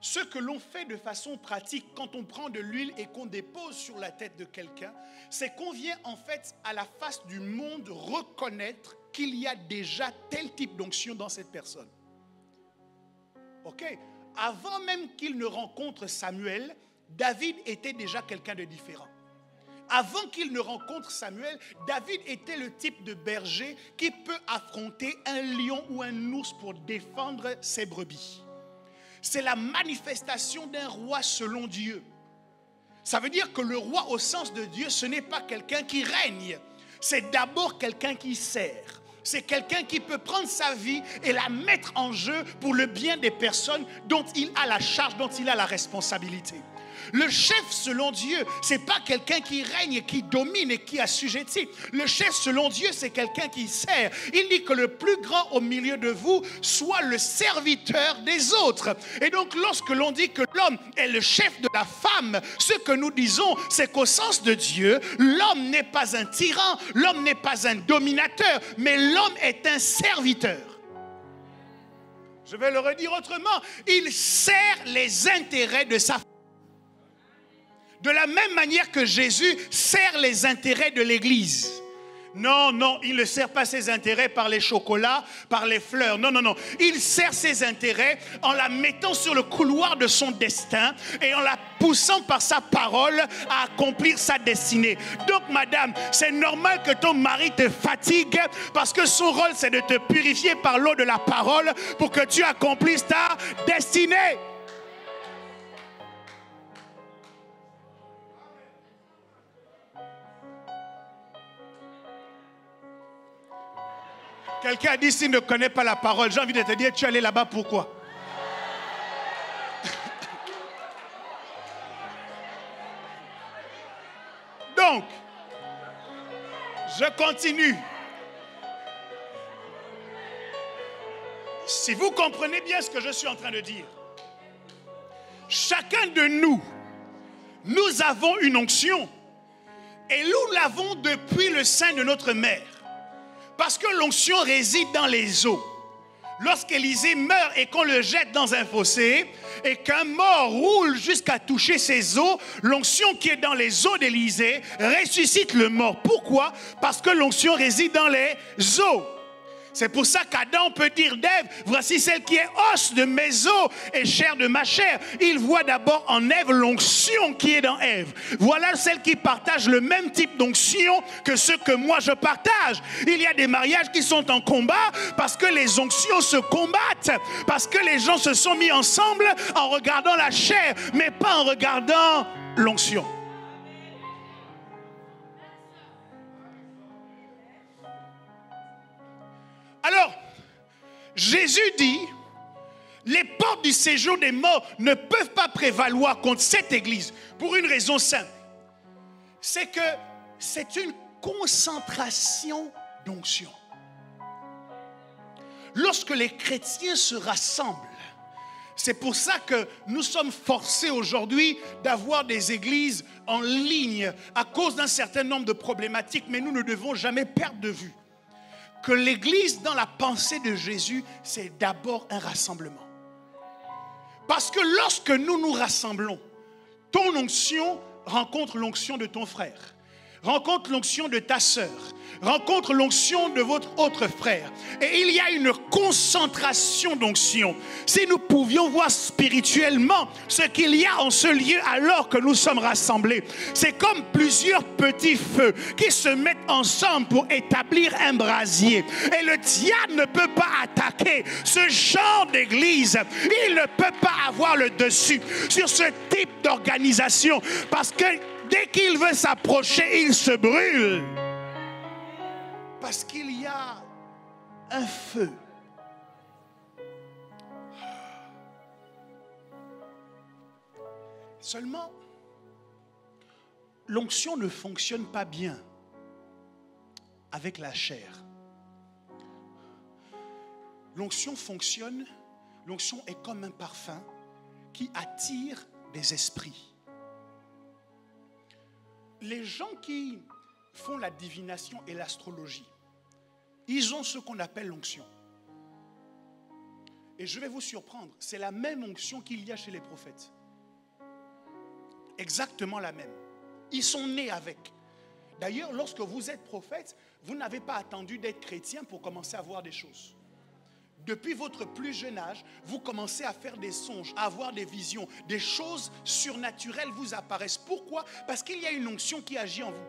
Ce que l'on fait de façon pratique quand on prend de l'huile et qu'on dépose sur la tête de quelqu'un, c'est qu'on vient en fait à la face du monde reconnaître qu'il y a déjà tel type d'onction dans cette personne. Ok? Avant même qu'il ne rencontre Samuel, David était déjà quelqu'un de différent. Avant qu'il ne rencontre Samuel, David était le type de berger qui peut affronter un lion ou un ours pour défendre ses brebis. C'est la manifestation d'un roi selon Dieu. Ça veut dire que le roi au sens de Dieu, ce n'est pas quelqu'un qui règne. C'est d'abord quelqu'un qui sert. C'est quelqu'un qui peut prendre sa vie et la mettre en jeu pour le bien des personnes dont il a la charge, dont il a la responsabilité. Le chef selon Dieu, ce n'est pas quelqu'un qui règne, qui domine et qui assujettit. Le chef selon Dieu, c'est quelqu'un qui sert. Il dit que le plus grand au milieu de vous soit le serviteur des autres. Et donc lorsque l'on dit que l'homme est le chef de la femme, ce que nous disons, c'est qu'au sens de Dieu, l'homme n'est pas un tyran, l'homme n'est pas un dominateur, mais l'homme est un serviteur. Je vais le redire autrement, il sert les intérêts de sa femme. De la même manière que Jésus sert les intérêts de l'Église. Non, non, il ne sert pas ses intérêts par les chocolats, par les fleurs. Non, non, non. Il sert ses intérêts en la mettant sur le couloir de son destin et en la poussant par sa parole à accomplir sa destinée. Donc, madame, c'est normal que ton mari te fatigue parce que son rôle, c'est de te purifier par l'eau de la parole pour que tu accomplisses ta destinée. Quelqu'un a dit, s'il ne connaît pas la parole, j'ai envie de te dire, tu es allé là-bas pourquoi? Donc, je continue. Si vous comprenez bien ce que je suis en train de dire, chacun de nous, nous avons une onction et nous l'avons depuis le sein de notre mère. Parce que l'onction réside dans les os. Lorsqu'Élisée meurt et qu'on le jette dans un fossé et qu'un mort roule jusqu'à toucher ses os, l'onction qui est dans les os d'Élisée ressuscite le mort. Pourquoi? Parce que l'onction réside dans les os. C'est pour ça qu'Adam peut dire d'Ève, voici celle qui est os de mes os et chair de ma chair. Il voit d'abord en Ève l'onction qui est dans Ève. Voilà celle qui partage le même type d'onction que ce que moi je partage. Il y a des mariages qui sont en combat parce que les onctions se combattent, parce que les gens se sont mis ensemble en regardant la chair, mais pas en regardant l'onction. Alors, Jésus dit, les portes du séjour des morts ne peuvent pas prévaloir contre cette église pour une raison simple. C'est que c'est une concentration d'onction. Lorsque les chrétiens se rassemblent, c'est pour ça que nous sommes forcés aujourd'hui d'avoir des églises en ligne à cause d'un certain nombre de problématiques, mais nous ne devons jamais perdre de vue que l'église dans la pensée de Jésus, c'est d'abord un rassemblement. Parce que lorsque nous nous rassemblons, ton onction rencontre l'onction de ton frère. rencontre l'onction de ta sœur, rencontre l'onction de votre autre frère. Et il y a une concentration d'onction. Si nous pouvions voir spirituellement ce qu'il y a en ce lieu alors que nous sommes rassemblés, c'est comme plusieurs petits feux qui se mettent ensemble pour établir un brasier. Et le diable ne peut pas attaquer ce genre d'église. Il ne peut pas avoir le dessus sur ce type d'organisation parce que dès qu'il veut s'approcher, il se brûle. Parce qu'il y a un feu. Seulement, l'onction ne fonctionne pas bien avec la chair. L'onction fonctionne, l'onction est comme un parfum qui attire des esprits. Les gens qui font la divination et l'astrologie, ils ont ce qu'on appelle l'onction. Et je vais vous surprendre, c'est la même onction qu'il y a chez les prophètes. Exactement la même. Ils sont nés avec. D'ailleurs, lorsque vous êtes prophète, vous n'avez pas attendu d'être chrétien pour commencer à voir des choses. Depuis votre plus jeune âge, vous commencez à faire des songes, à avoir des visions, des choses surnaturelles vous apparaissent. Pourquoi? Parce qu'il y a une onction qui agit en vous.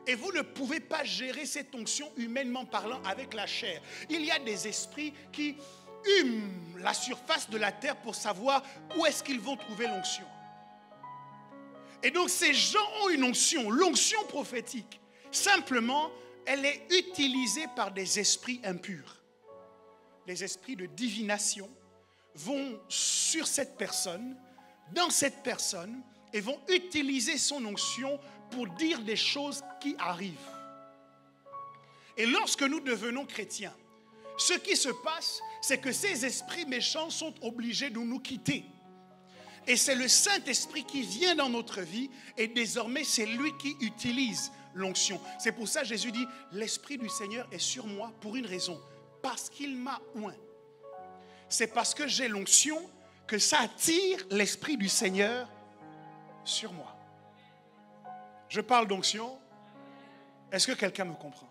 Et vous ne pouvez pas gérer cette onction humainement parlant avec la chair. Il y a des esprits qui hument la surface de la terre pour savoir où est-ce qu'ils vont trouver l'onction. Et donc ces gens ont une onction, l'onction prophétique. Simplement, elle est utilisée par des esprits impurs. Les esprits de divination vont sur cette personne, dans cette personne, et vont utiliser son onction pour dire des choses qui arrivent. Et lorsque nous devenons chrétiens, ce qui se passe, c'est que ces esprits méchants sont obligés de nous quitter. Et c'est le Saint-Esprit qui vient dans notre vie et désormais c'est lui qui utilise l'onction. C'est pour ça que Jésus dit, l'Esprit du Seigneur est sur moi pour une raison, parce qu'il m'a oint. C'est parce que j'ai l'onction que ça attire l'Esprit du Seigneur sur moi. Je parle d'onction. Est-ce que quelqu'un me comprend?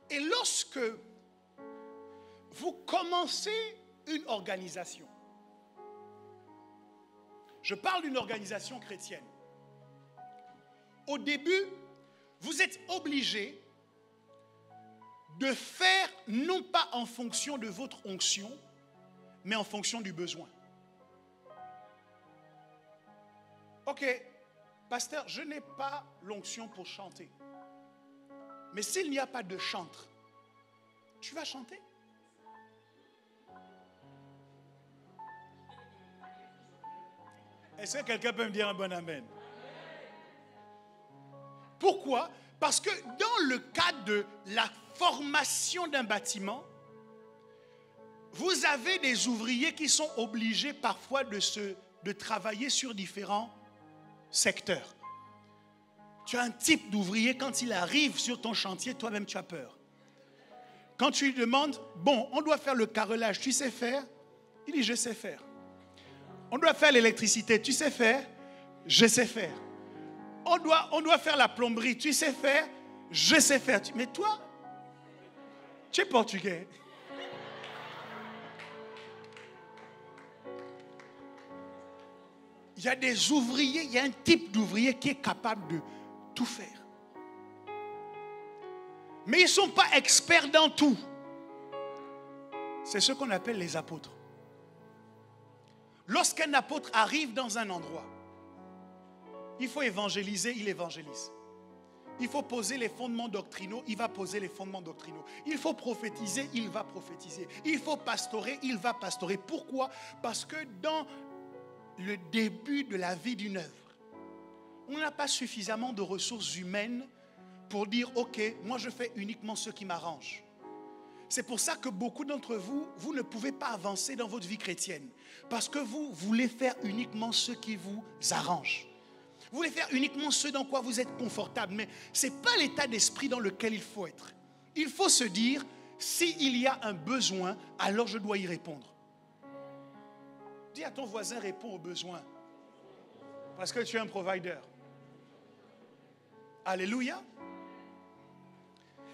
Et lorsque vous commencez une organisation, je parle d'une organisation chrétienne, au début, vous êtes obligé de faire non pas en fonction de votre onction, mais en fonction du besoin. Ok, pasteur, je n'ai pas l'onction pour chanter. Mais s'il n'y a pas de chantre, tu vas chanter? Est-ce que quelqu'un peut me dire un bon amen? Pourquoi? Parce que dans le cadre de la formation d'un bâtiment, vous avez des ouvriers qui sont obligés parfois de travailler sur différents secteurs. Tu as un type d'ouvrier, quand il arrive sur ton chantier, toi-même tu as peur. Quand tu lui demandes, bon, on doit faire le carrelage, tu sais faire? Il dit, je sais faire. On doit faire l'électricité, tu sais faire? Je sais faire. On doit faire la plomberie, tu sais faire? Je sais faire. Mais toi, tu es portugais. Il y a des ouvriers, il y a un type d'ouvrier qui est capable de tout faire. Mais ils ne sont pas experts dans tout. C'est ce qu'on appelle les apôtres. Lorsqu'un apôtre arrive dans un endroit, il faut évangéliser, il évangélise. Il faut poser les fondements doctrinaux, il va poser les fondements doctrinaux. Il faut prophétiser, il va prophétiser. Il faut pastorer, il va pastorer. Pourquoi? Parce que dans le début de la vie d'une œuvre, on n'a pas suffisamment de ressources humaines pour dire, ok, moi je fais uniquement ce qui m'arrange. C'est pour ça que beaucoup d'entre vous, vous ne pouvez pas avancer dans votre vie chrétienne. Parce que vous voulez faire uniquement ce qui vous arrange. Vous voulez faire uniquement ce dans quoi vous êtes confortable. Mais ce n'est pas l'état d'esprit dans lequel il faut être. Il faut se dire, s'il y a un besoin, alors je dois y répondre. Dis à ton voisin, réponds aux besoins. Parce que tu es un provider. Alléluia.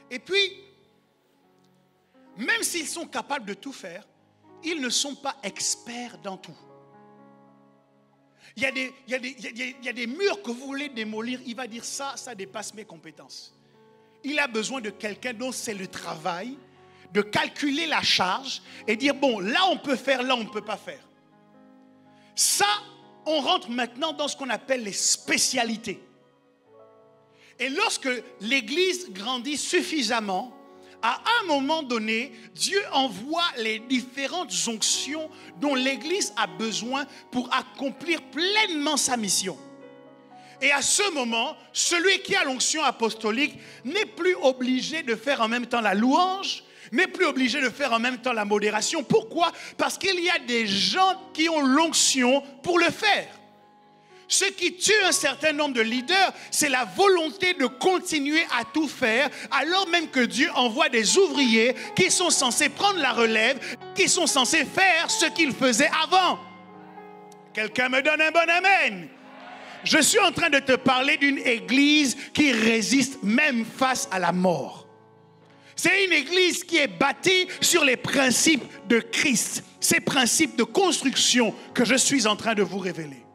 Et puis, même s'ils sont capables de tout faire, ils ne sont pas experts dans tout. Il y a des murs que vous voulez démolir, il va dire ça dépasse mes compétences. Il a besoin de quelqu'un dont c'est le travail de calculer la charge et dire bon, là on peut faire, là on ne peut pas faire. Ça, on rentre maintenant dans ce qu'on appelle les spécialités. Et lorsque l'Église grandit suffisamment, à un moment donné, Dieu envoie les différentes onctions dont l'Église a besoin pour accomplir pleinement sa mission. Et à ce moment, celui qui a l'onction apostolique n'est plus obligé de faire en même temps la louange, n'est plus obligé de faire en même temps la modération. Pourquoi? Parce qu'il y a des gens qui ont l'onction pour le faire. Ce qui tue un certain nombre de leaders, c'est la volonté de continuer à tout faire, alors même que Dieu envoie des ouvriers qui sont censés prendre la relève, qui sont censés faire ce qu'ils faisaient avant. Quelqu'un me donne un bon amen. Je suis en train de te parler d'une église qui résiste même face à la mort. C'est une église qui est bâtie sur les principes de Christ, ces principes de construction que je suis en train de vous révéler.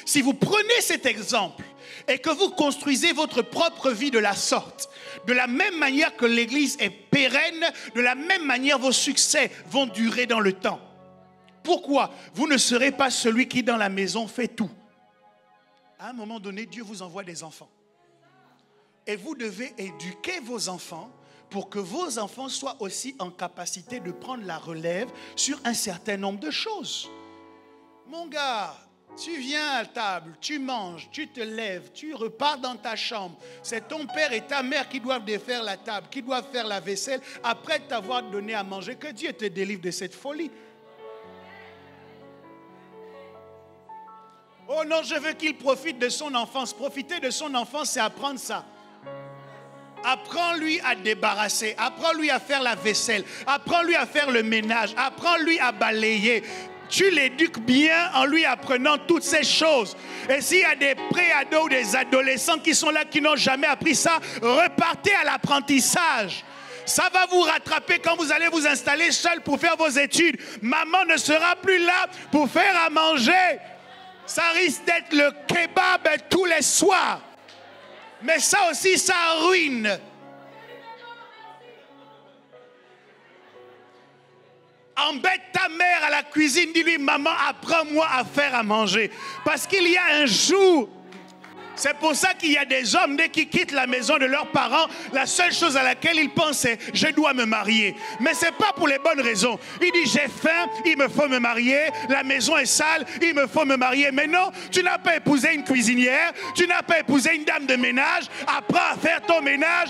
Si vous prenez cet exemple et que vous construisez votre propre vie de la sorte, de la même manière que l'Église est pérenne, de la même manière vos succès vont durer dans le temps. Pourquoi? Vous ne serez pas celui qui dans la maison fait tout. À un moment donné, Dieu vous envoie des enfants. Et vous devez éduquer vos enfants pour que vos enfants soient aussi en capacité de prendre la relève sur un certain nombre de choses. Mon gars, tu viens à table, tu manges, tu te lèves, tu repars dans ta chambre. C'est ton père et ta mère qui doivent défaire la table, qui doivent faire la vaisselle après t'avoir donné à manger. Que Dieu te délivre de cette folie. Oh non, je veux qu'il profite de son enfance. Profiter de son enfance, c'est apprendre ça. Apprends-lui à débarrasser, apprends-lui à faire la vaisselle, apprends-lui à faire le ménage, apprends-lui à balayer. Tu l'éduques bien en lui apprenant toutes ces choses. Et s'il y a des pré-ados ou des adolescents qui sont là, qui n'ont jamais appris ça, repartez à l'apprentissage. Ça va vous rattraper quand vous allez vous installer seul pour faire vos études. Maman ne sera plus là pour faire à manger. Ça risque d'être le kebab tous les soirs. Mais ça aussi, ça ruine. Embête ta mère à la cuisine, dis-lui, maman, apprends-moi à faire à manger. Parce qu'il y a un jour, c'est pour ça qu'il y a des hommes, dès qu'ils quittent la maison de leurs parents, la seule chose à laquelle ils pensent, c'est « je dois me marier ». Mais ce n'est pas pour les bonnes raisons. Il dit « j'ai faim, il me faut me marier, la maison est sale, il me faut me marier ». Mais non, tu n'as pas épousé une cuisinière, tu n'as pas épousé une dame de ménage, apprends à faire ton ménage.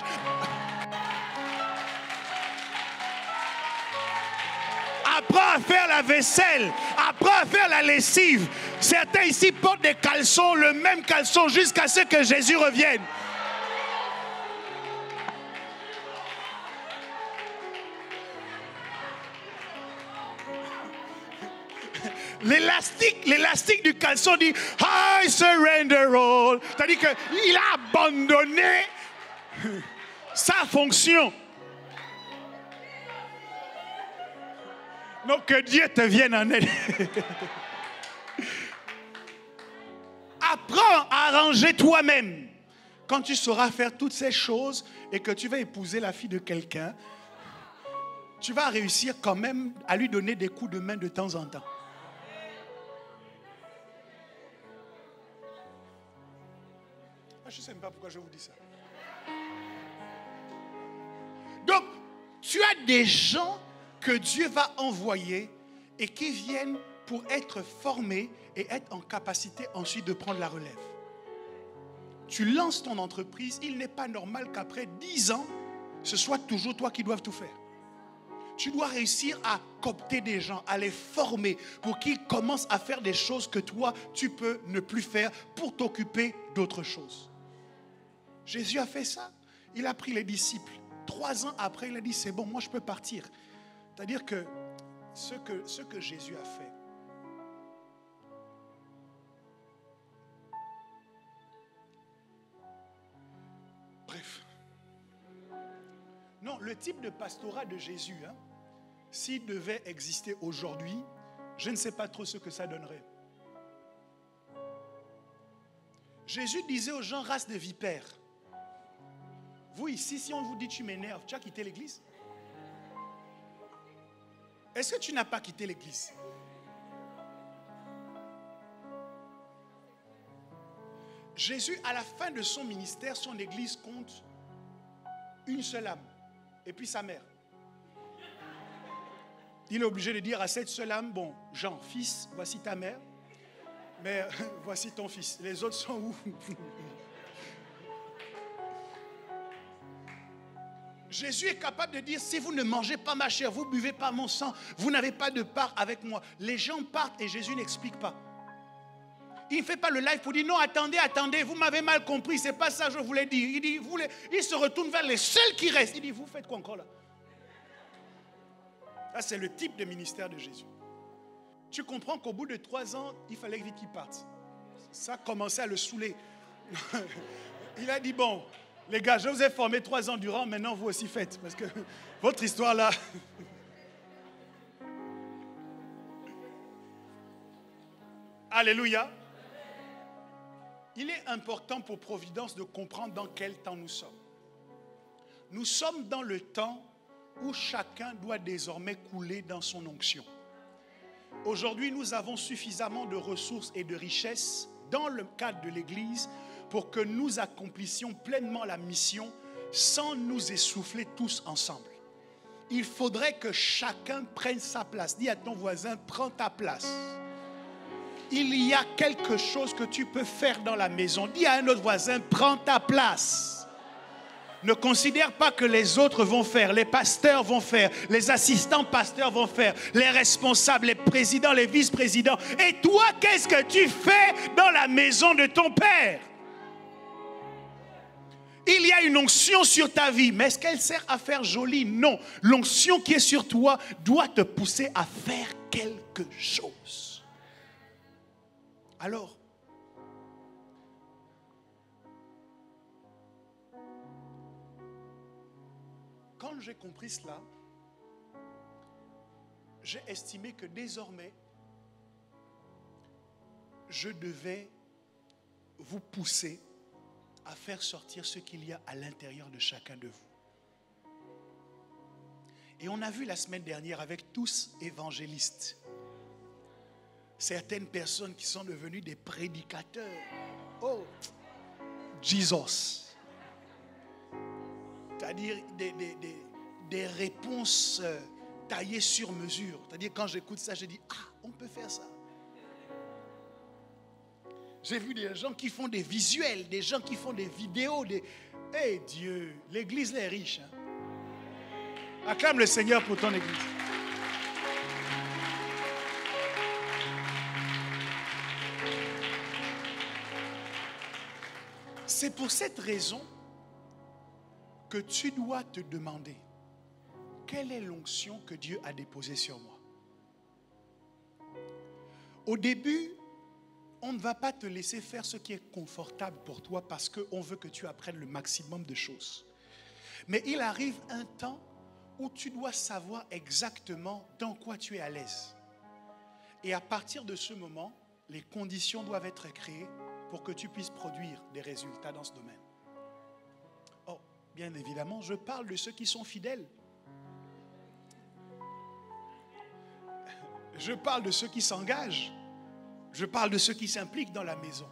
Apprends à faire la vaisselle, apprends à faire la lessive. Certains ici portent des caleçons, le même caleçon, jusqu'à ce que Jésus revienne. L'élastique du caleçon dit « I surrender all ». C'est-à-dire qu'il a abandonné sa fonction. Donc que Dieu te vienne en aide. Apprends à arranger toi-même. Quand tu sauras faire toutes ces choses et que tu vas épouser la fille de quelqu'un, tu vas réussir quand même à lui donner des coups de main de temps en temps. Je ne sais même pas pourquoi je vous dis ça. Donc, tu as des gens que Dieu va envoyer et qui viennent pour être formés et être en capacité ensuite de prendre la relève. Tu lances ton entreprise, il n'est pas normal qu'après 10 ans, ce soit toujours toi qui dois tout faire. Tu dois réussir à coopter des gens, à les former pour qu'ils commencent à faire des choses que toi, tu peux ne plus faire pour t'occuper d'autres choses. Jésus a fait ça. Il a pris les disciples. 3 ans après, il a dit, c'est bon, moi je peux partir. C'est-à-dire que ce que Jésus a fait, le type de pastorat de Jésus, s'il devait exister aujourd'hui, je ne sais pas trop ce que ça donnerait. Jésus disait aux gens, race de vipères. Vous ici, si on vous dit tu m'énerves, tu as quitté l'église? Est-ce que tu n'as pas quitté l'église? Jésus, à la fin de son ministère, son église compte une seule âme, et puis sa mère. Il est obligé de dire à cette seule âme, bon, Jean, fils, voici ta mère, mais voici ton fils. Les autres sont où? Jésus est capable de dire, si vous ne mangez pas ma chair, vous ne buvez pas mon sang, vous n'avez pas de part avec moi. Les gens partent et Jésus n'explique pas. Il ne fait pas le live pour dire, non, attendez, vous m'avez mal compris, c'est pas ça que je voulais dire. Il dit, il se retourne vers les seuls qui restent. Il dit, vous faites quoi encore là? Ça, c'est le type de ministère de Jésus. Tu comprends qu'au bout de 3 ans, il fallait vite qu'il parte. Ça commençait à le saouler. Il a dit, bon, les gars, je vous ai formé 3 ans durant, maintenant vous aussi faites. Parce que votre histoire là... Alléluia. Il est important pour Providence de comprendre dans quel temps nous sommes. Nous sommes dans le temps où chacun doit désormais couler dans son onction. Aujourd'hui, nous avons suffisamment de ressources et de richesses dans le cadre de l'Église pour que nous accomplissions pleinement la mission sans nous essouffler tous ensemble. Il faudrait que chacun prenne sa place. Dis à ton voisin, prends ta place. Il y a quelque chose que tu peux faire dans la maison. Dis à un autre voisin, prends ta place. Ne considère pas que les autres vont faire, les pasteurs vont faire, les assistants pasteurs vont faire, les responsables, les présidents, les vice-présidents. Et toi, qu'est-ce que tu fais dans la maison de ton Père? Il y a une onction sur ta vie, mais est-ce qu'elle sert à faire joli? Non. L'onction qui est sur toi doit te pousser à faire quelque chose. Alors, quand j'ai compris cela, j'ai estimé que désormais, je devais vous pousser à faire sortir ce qu'il y a à l'intérieur de chacun de vous. Et on a vu la semaine dernière avec tous évangélistes, certaines personnes qui sont devenues des prédicateurs. Oh, Jesus. C'est-à-dire des réponses taillées sur mesure. C'est-à-dire quand j'écoute ça, je dis, on peut faire ça. J'ai vu des gens qui font des visuels, des gens qui font des vidéos. Eh Dieu, l'église est riche. Acclame le Seigneur pour ton église. C'est pour cette raison que tu dois te demander quelle est l'onction que Dieu a déposée sur moi. Au début, on ne va pas te laisser faire ce qui est confortable pour toi parce qu'on veut que tu apprennes le maximum de choses. Mais il arrive un temps où tu dois savoir exactement dans quoi tu es à l'aise. Et à partir de ce moment, les conditions doivent être créées pour que tu puisses produire des résultats dans ce domaine. Oh, bien évidemment, je parle de ceux qui sont fidèles. Je parle de ceux qui s'engagent. Je parle de ceux qui s'impliquent dans la maison.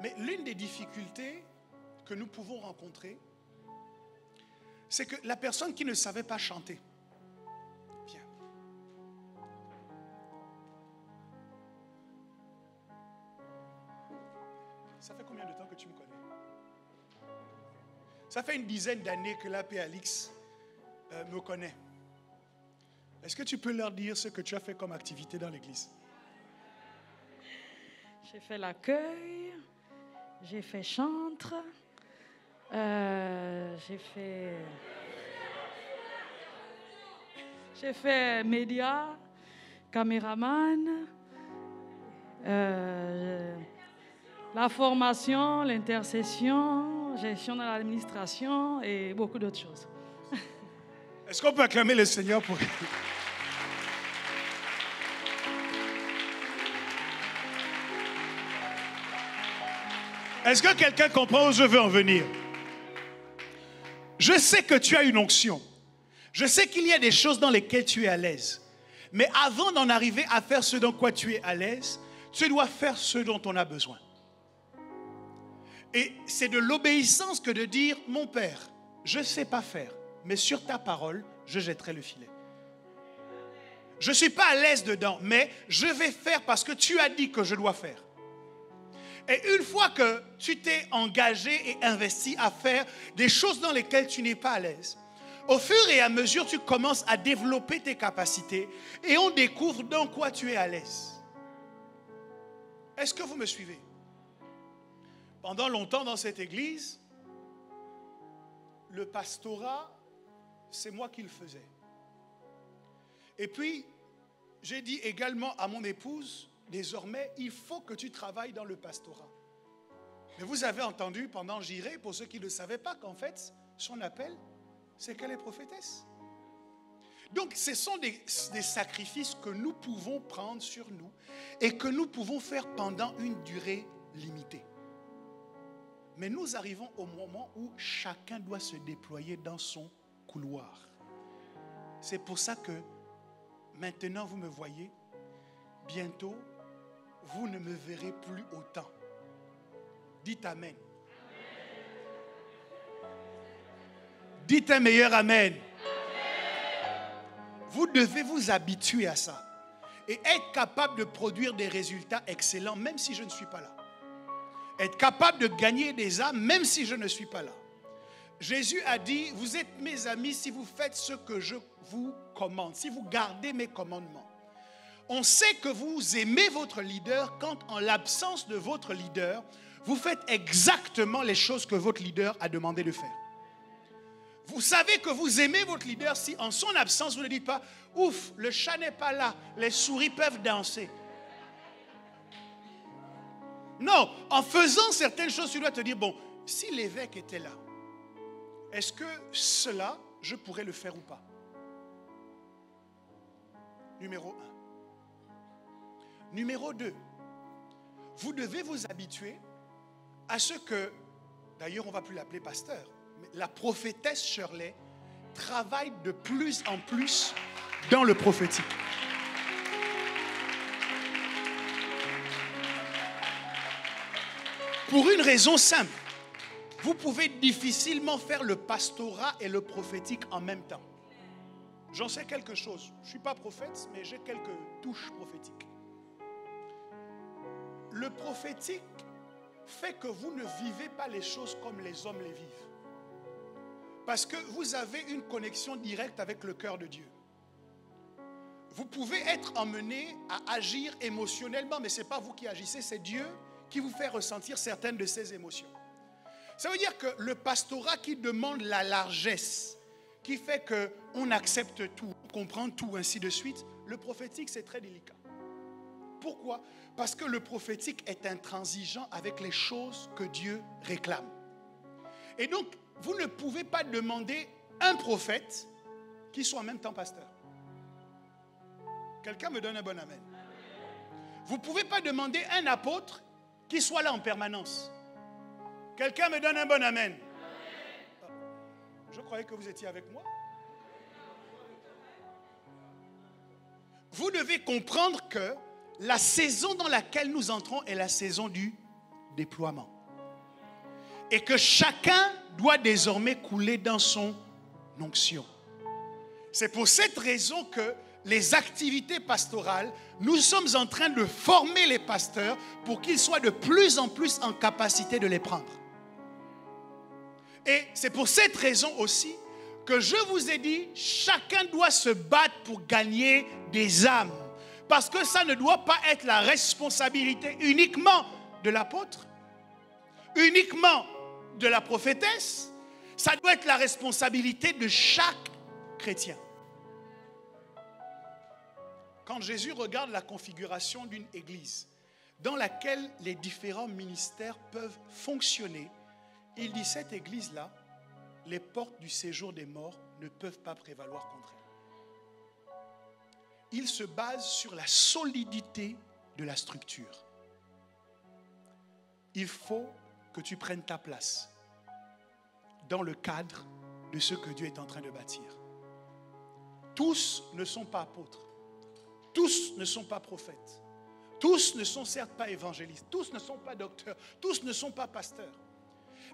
Mais l'une des difficultés que nous pouvons rencontrer, c'est que la personne qui ne savait pas chanter, viens. Ça fait combien de temps que tu me connais? Ça fait une dizaine d'années que l'AP Alix me connaît. Est-ce que tu peux leur dire ce que tu as fait comme activité dans l'église? J'ai fait l'accueil, j'ai fait chantre, j'ai fait média, caméraman, la formation, l'intercession, gestion de l'administration et beaucoup d'autres choses. Est-ce qu'on peut acclamer le Seigneur pour... Est-ce que quelqu'un comprend où je veux en venir? Je sais que tu as une onction. Je sais qu'il y a des choses dans lesquelles tu es à l'aise. Mais avant d'en arriver à faire ce dans quoi tu es à l'aise, tu dois faire ce dont on a besoin. Et c'est de l'obéissance que de dire, mon Père, je ne sais pas faire, mais sur ta parole, je jetterai le filet. Je ne suis pas à l'aise dedans, mais je vais faire parce que tu as dit que je dois faire. Et une fois que tu t'es engagé et investi à faire des choses dans lesquelles tu n'es pas à l'aise, au fur et à mesure, tu commences à développer tes capacités et on découvre dans quoi tu es à l'aise. Est-ce que vous me suivez? Pendant longtemps dans cette église, le pastorat, c'est moi qui le faisais. Et puis, j'ai dit également à mon épouse, désormais, il faut que tu travailles dans le pastorat. Mais vous avez entendu pendant Jiré, pour ceux qui ne savaient pas, qu'en fait, son appel, c'est qu'elle est prophétesse. Donc, ce sont des sacrifices que nous pouvons prendre sur nous et que nous pouvons faire pendant une durée limitée. Mais nous arrivons au moment où chacun doit se déployer dans son couloir. C'est pour ça que maintenant, vous me voyez, bientôt, vous ne me verrez plus autant. Dites Amen. Dites un meilleur Amen. Vous devez vous habituer à ça et être capable de produire des résultats excellents même si je ne suis pas là. Être capable de gagner des âmes même si je ne suis pas là. Jésus a dit, vous êtes mes amis si vous faites ce que je vous commande, si vous gardez mes commandements. On sait que vous aimez votre leader quand en l'absence de votre leader, vous faites exactement les choses que votre leader a demandé de faire. Vous savez que vous aimez votre leader si en son absence, vous ne dites pas « Ouf, le chat n'est pas là, les souris peuvent danser ». Non, en faisant certaines choses, tu dois te dire « Bon, si l'évêque était là, est-ce que cela, je pourrais le faire ou pas ?» Numéro 1. Numéro 2, vous devez vous habituer à ce que, d'ailleurs on ne va plus l'appeler pasteur, mais la prophétesse Shirley travaille de plus en plus dans le prophétique. Pour une raison simple, vous pouvez difficilement faire le pastorat et le prophétique en même temps. J'en sais quelque chose. Je ne suis pas prophète, mais j'ai quelques touches prophétiques. Le prophétique fait que vous ne vivez pas les choses comme les hommes les vivent. Parce que vous avez une connexion directe avec le cœur de Dieu. Vous pouvez être emmené à agir émotionnellement, mais ce n'est pas vous qui agissez, c'est Dieu qui vous fait ressentir certaines de ces émotions. Ça veut dire que le pastorat qui demande la largesse, qui fait qu'on accepte tout, on comprend tout, ainsi de suite, le prophétique, c'est très délicat. Pourquoi? Parce que le prophétique est intransigeant avec les choses que Dieu réclame. Et donc, vous ne pouvez pas demander un prophète qui soit en même temps pasteur. Quelqu'un me donne un bon amen. Vous ne pouvez pas demander un apôtre qui soit là en permanence. Quelqu'un me donne un bon amen. Je croyais que vous étiez avec moi. Vous devez comprendre que la saison dans laquelle nous entrons est la saison du déploiement. Et que chacun doit désormais couler dans son onction. C'est pour cette raison que les activités pastorales, nous sommes en train de former les pasteurs pour qu'ils soient de plus en plus en capacité de les prendre. Et c'est pour cette raison aussi que je vous ai dit, chacun doit se battre pour gagner des âmes. Parce que ça ne doit pas être la responsabilité uniquement de l'apôtre, uniquement de la prophétesse. Ça doit être la responsabilité de chaque chrétien. Quand Jésus regarde la configuration d'une église dans laquelle les différents ministères peuvent fonctionner, il dit, cette église-là, les portes du séjour des morts ne peuvent pas prévaloir contre elle. Il se base sur la solidité de la structure. Il faut que tu prennes ta place dans le cadre de ce que Dieu est en train de bâtir. Tous ne sont pas apôtres. Tous ne sont pas prophètes. Tous ne sont certes pas évangélistes. Tous ne sont pas docteurs. Tous ne sont pas pasteurs.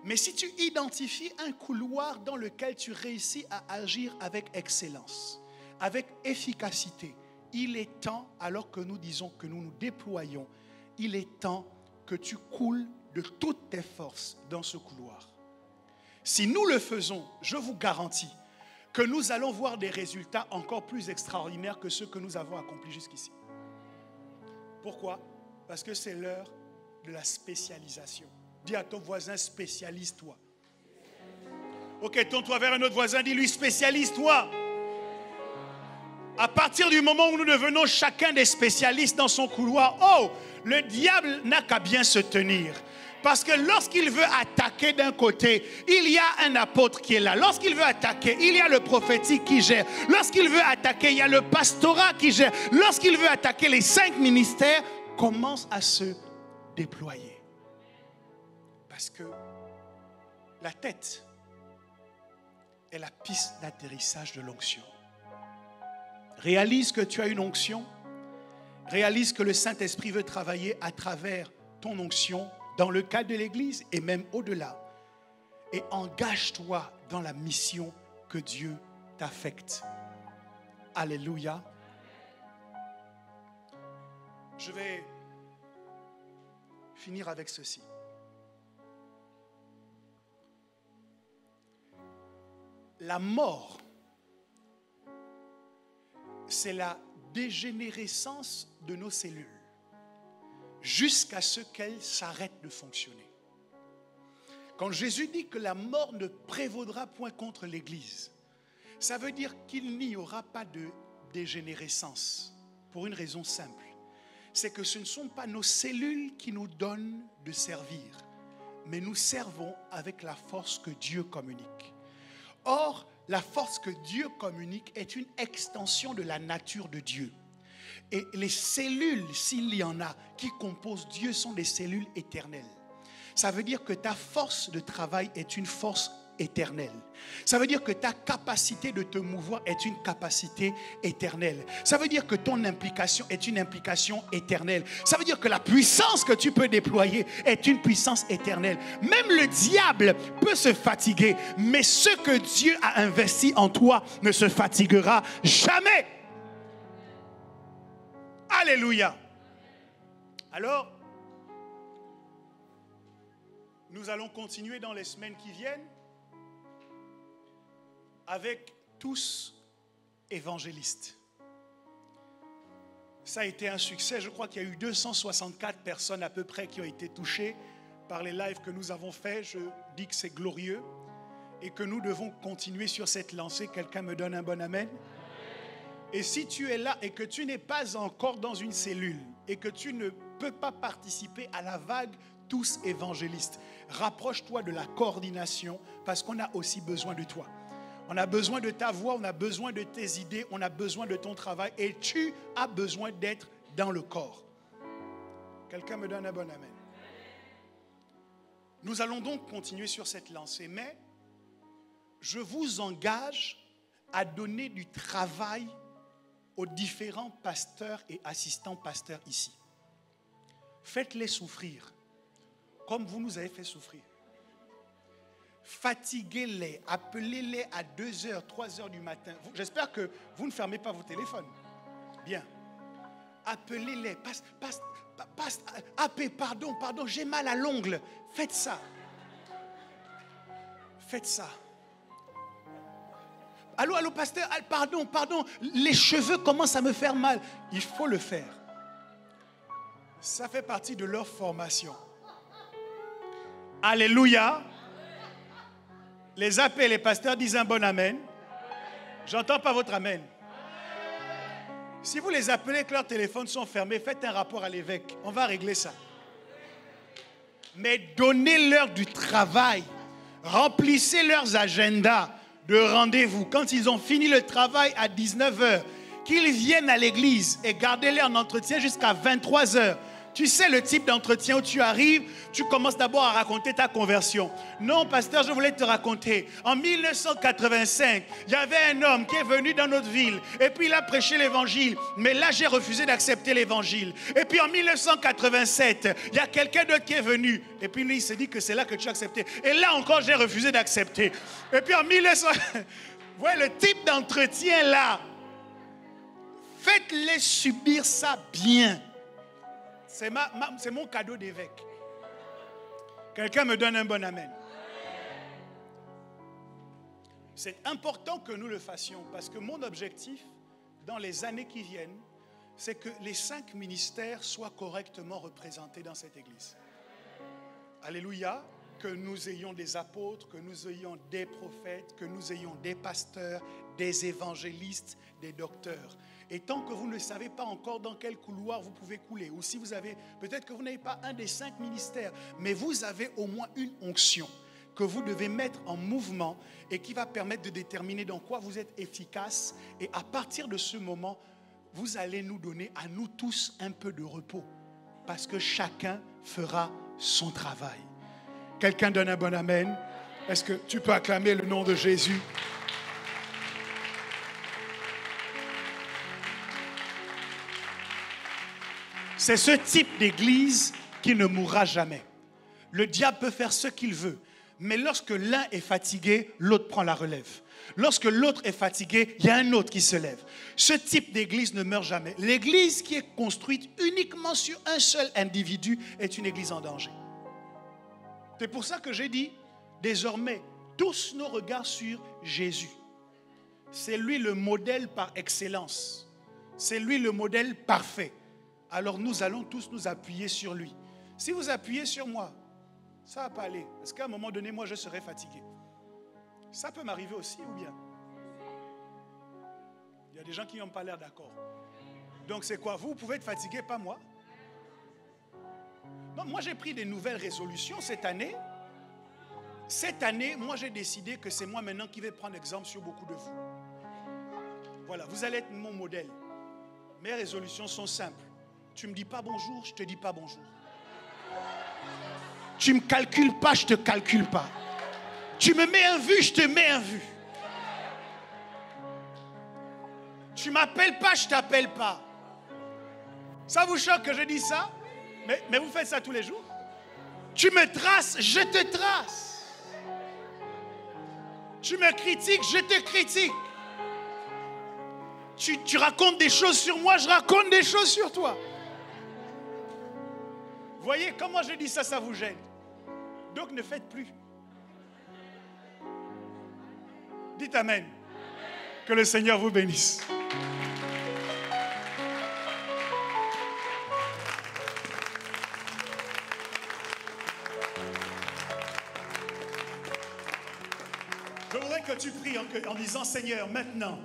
Mais si tu identifies un couloir dans lequel tu réussis à agir avec excellence, avec efficacité, il est temps, alors que nous disons que nous nous déployons, il est temps que tu coules de toutes tes forces dans ce couloir. Si nous le faisons, je vous garantis que nous allons voir des résultats encore plus extraordinaires que ceux que nous avons accomplis jusqu'ici. Pourquoi? Parce que c'est l'heure de la spécialisation. Dis à ton voisin, spécialise-toi. Ok, tourne-toi vers un autre voisin, dis-lui, spécialise-toi. À partir du moment où nous devenons chacun des spécialistes dans son couloir, oh, le diable n'a qu'à bien se tenir. Parce que lorsqu'il veut attaquer d'un côté, il y a un apôtre qui est là. Lorsqu'il veut attaquer, il y a le prophétique qui gère. Lorsqu'il veut attaquer, il y a le pastorat qui gère. Lorsqu'il veut attaquer, les 5 ministères commencent à se déployer. Parce que la tête est la piste d'atterrissage de l'onction. Réalise que tu as une onction. Réalise que le Saint-Esprit veut travailler à travers ton onction dans le cadre de l'Église et même au-delà. Et engage-toi dans la mission que Dieu t'affecte. Alléluia. Je vais finir avec ceci. La mort, c'est la dégénérescence de nos cellules jusqu'à ce qu'elles s'arrêtent de fonctionner. Quand Jésus dit que la mort ne prévaudra point contre l'Église, ça veut dire qu'il n'y aura pas de dégénérescence pour une raison simple. C'est que ce ne sont pas nos cellules qui nous donnent de servir, mais nous servons avec la force que Dieu communique. Or, la force que Dieu communique est une extension de la nature de Dieu. Et les cellules, s'il y en a, qui composent Dieu sont des cellules éternelles. Ça veut dire que ta force de travail est une force éternelle. Ça veut dire que ta capacité de te mouvoir est une capacité éternelle. Ça veut dire que ton implication est une implication éternelle. Ça veut dire que la puissance que tu peux déployer est une puissance éternelle. Même le diable peut se fatiguer, mais ce que Dieu a investi en toi ne se fatiguera jamais. Alléluia. Alors, nous allons continuer dans les semaines qui viennent avec tous évangélistes. Ça a été un succès. Je crois qu'il y a eu 264 personnes à peu près qui ont été touchées par les lives que nous avons faits. Je dis que c'est glorieux et que nous devons continuer sur cette lancée. Quelqu'un me donne un bon amen? Et si tu es là et que tu n'es pas encore dans une cellule et que tu ne peux pas participer à la vague tous évangélistes, rapproche-toi de la coordination parce qu'on a aussi besoin de toi. On a besoin de ta voix, on a besoin de tes idées, on a besoin de ton travail et tu as besoin d'être dans le corps. Quelqu'un me donne un bon amen. Nous allons donc continuer sur cette lancée, mais je vous engage à donner du travail aux différents pasteurs et assistants pasteurs ici. Faites-les souffrir, comme vous nous avez fait souffrir. Fatiguez-les, appelez-les à 2h, 3h du matin. J'espère que vous ne fermez pas vos téléphones. Bien. Appelez-les. Pardon, j'ai mal à l'ongle. Faites ça. Faites ça. Allô, pasteur, pardon, les cheveux commencent à me faire mal. Il faut le faire. Ça fait partie de leur formation. Alléluia. Les AP et les pasteurs disent un bon amen. J'entends pas votre amen. Si vous les appelez que leurs téléphones sont fermés, faites un rapport à l'évêque. On va régler ça. Mais donnez-leur du travail. Remplissez leurs agendas. de rendez-vous, quand ils ont fini le travail à 19h, qu'ils viennent à l'église et gardez-les en entretien jusqu'à 23h. Tu sais le type d'entretien où tu arrives, tu commences d'abord à raconter ta conversion. Non, pasteur, je voulais te raconter. En 1985, il y avait un homme qui est venu dans notre ville et puis il a prêché l'évangile. Mais là, j'ai refusé d'accepter l'évangile. Et puis en 1987, il y a quelqu'un d'autre qui est venu. Et puis lui, il s'est dit que c'est là que tu as accepté. Et là encore, j'ai refusé d'accepter. Et puis en 1900... Vous voyez, le type d'entretien là, faites-les subir ça bien. C'est mon cadeau d'évêque. Quelqu'un me donne un bon amen. C'est important que nous le fassions parce que mon objectif, dans les années qui viennent, c'est que les 5 ministères soient correctement représentés dans cette église. Alléluia. Que nous ayons des apôtres, que nous ayons des prophètes, que nous ayons des pasteurs, des évangélistes, des docteurs. Et tant que vous ne savez pas encore dans quel couloir vous pouvez couler, ou si vous avez, peut-être que vous n'avez pas un des 5 ministères, mais vous avez au moins une onction que vous devez mettre en mouvement et qui va permettre de déterminer dans quoi vous êtes efficace. Et à partir de ce moment, vous allez nous donner à nous tous un peu de repos, parce que chacun fera son travail. Quelqu'un donne un bon amen. Est-ce que tu peux acclamer le nom de Jésus? C'est ce type d'église qui ne mourra jamais. Le diable peut faire ce qu'il veut, mais lorsque l'un est fatigué, l'autre prend la relève. Lorsque l'autre est fatigué, il y a un autre qui se lève. Ce type d'église ne meurt jamais. L'église qui est construite uniquement sur un seul individu est une église en danger. C'est pour ça que j'ai dit, désormais, tous nos regards sur Jésus. C'est lui le modèle par excellence. C'est lui le modèle parfait. Alors nous allons tous nous appuyer sur lui. Si vous appuyez sur moi, ça ne va pas aller. Parce qu'à un moment donné, moi, je serai fatigué. Ça peut m'arriver aussi ou bien? Il y a des gens qui n'ont pas l'air d'accord. Donc c'est quoi? Vous pouvez être fatigué, pas moi? Non, moi, j'ai pris des nouvelles résolutions cette année. Cette année, moi, j'ai décidé que c'est moi maintenant qui vais prendre exemple sur beaucoup de vous. Voilà, vous allez être mon modèle. Mes résolutions sont simples. Tu ne me dis pas bonjour, je ne te dis pas bonjour. Tu ne me calcules pas, je ne te calcule pas. Tu me mets un vu, je te mets un vu. Tu ne m'appelles pas, je ne t'appelle pas. Ça vous choque que je dise ça? Mais vous faites ça tous les jours. Tu me traces, je te trace. Tu me critiques, je te critique. Tu racontes des choses sur moi, je raconte des choses sur toi. Vous voyez, comment je dis ça, ça vous gêne. Donc ne faites plus. Dites amen. Que le Seigneur vous bénisse. Je voudrais que tu pries en disant, Seigneur, maintenant,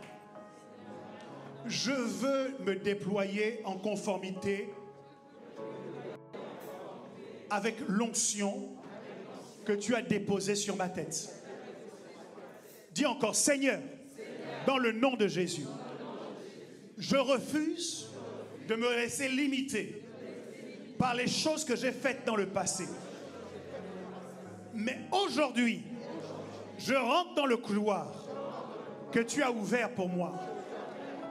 je veux me déployer en conformité avec l'onction que tu as déposée sur ma tête. Dis encore, Seigneur, dans le nom de Jésus, je refuse de me laisser limiter par les choses que j'ai faites dans le passé. Mais aujourd'hui, je rentre dans le couloir que tu as ouvert pour moi.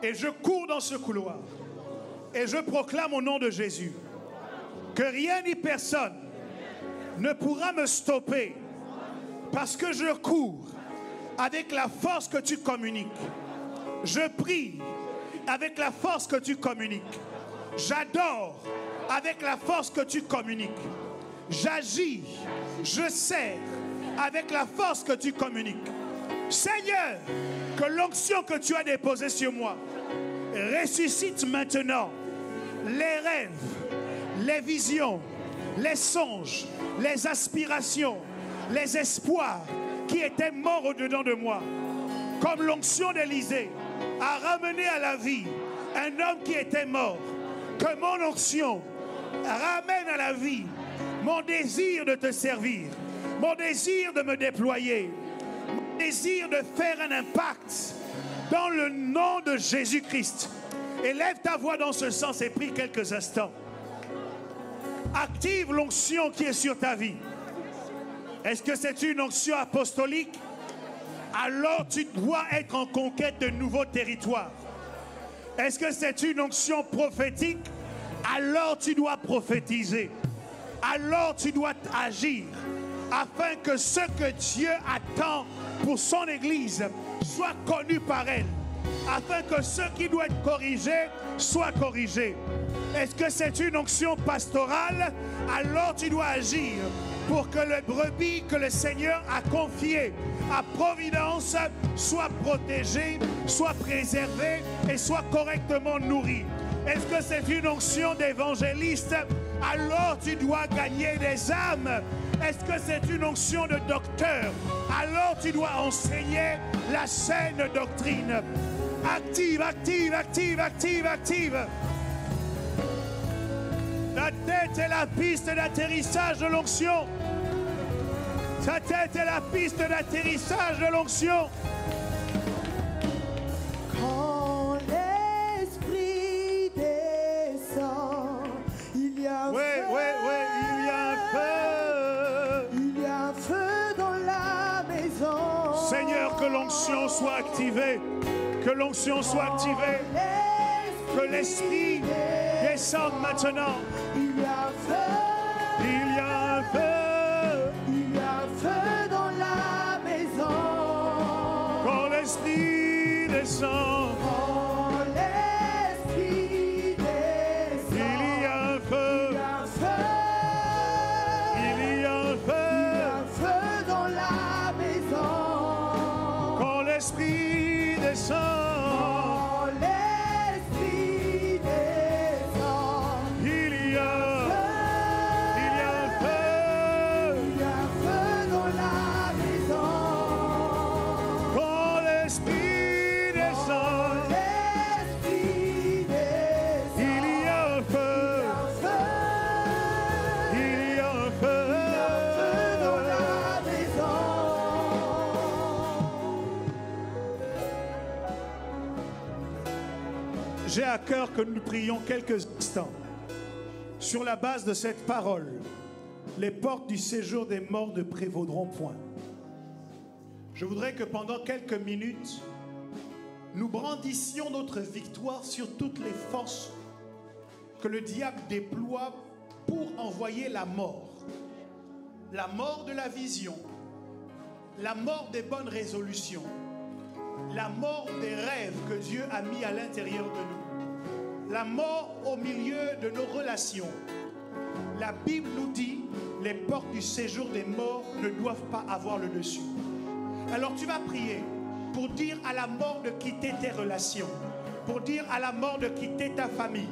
Et je cours dans ce couloir. Et je proclame au nom de Jésus que rien ni personne ne pourra me stopper parce que je cours avec la force que tu communiques. Je prie avec la force que tu communiques. J'adore avec la force que tu communiques. J'agis, je sers avec la force que tu communiques. Seigneur, que l'onction que tu as déposée sur moi ressuscite maintenant les rêves, les visions, les songes, les aspirations, les espoirs qui étaient morts au-dedans de moi. Comme l'onction d'Élisée a ramené à la vie un homme qui était mort. Que mon onction ramène à la vie mon désir de te servir, mon désir de me déployer, mon désir de faire un impact dans le nom de Jésus-Christ. Élève ta voix dans ce sens et prie quelques instants. Active l'onction qui est sur ta vie. Est-ce que c'est une onction apostolique? Alors tu dois être en conquête de nouveaux territoires. Est-ce que c'est une onction prophétique? Alors tu dois prophétiser. Alors tu dois agir afin que ce que Dieu attend pour son Église soit connu par elle. Afin que ce qui doit être corrigé soit corrigé. Est-ce que c'est une onction pastorale? Alors tu dois agir pour que le brebis que le Seigneur a confié à Providence soit protégé, soit préservé et soit correctement nourri. Est-ce que c'est une onction d'évangéliste? Alors tu dois gagner des âmes. Est-ce que c'est une onction de docteur? Alors tu dois enseigner la saine doctrine. Active, active, active, active, active. Ta tête est la piste d'atterrissage de l'onction. Ta tête est la piste d'atterrissage de l'onction. Quand l'Esprit descend, il y a un feu. Oui, il y a un feu. Il y a un feu dans la maison. Seigneur, que l'onction soit activée. Que l'onction soit activée. Que l'Esprit descende maintenant. Il y a un feu. Il y a un feu. Il y a un feu dans la maison. Quand l'Esprit descend. Quand l'Esprit descend. Il y a un feu. Il y a un feu. Il y a un feu. Il y a un feu dans la maison. Quand l'Esprit descend. J'ai à cœur que nous prions quelques instants. Sur la base de cette parole, les portes du séjour des morts ne prévaudront point. Je voudrais que pendant quelques minutes, nous brandissions notre victoire sur toutes les forces que le diable déploie pour envoyer la mort. La mort de la vision, la mort des bonnes résolutions, la mort des rêves que Dieu a mis à l'intérieur de nous, la mort au milieu de nos relations. La Bible nous dit, les portes du séjour des morts ne doivent pas avoir le dessus. Alors tu vas prier pour dire à la mort de quitter tes relations, pour dire à la mort de quitter ta famille,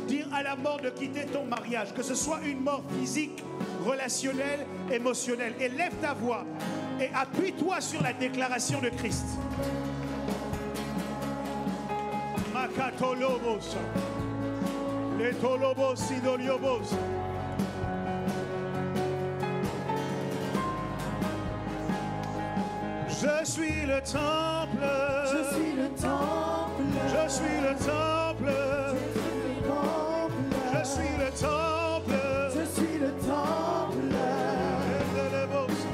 dire à la mort de quitter ton mariage, que ce soit une mort physique, relationnelle, émotionnelle. Et lève ta voix et appuie-toi sur la déclaration de Christ. Makatolobos, letolobos, idoliobos. Je suis le temple. Je suis le temple. Je suis le temple. Je suis le temple. Je suis le temple. Je suis le temple.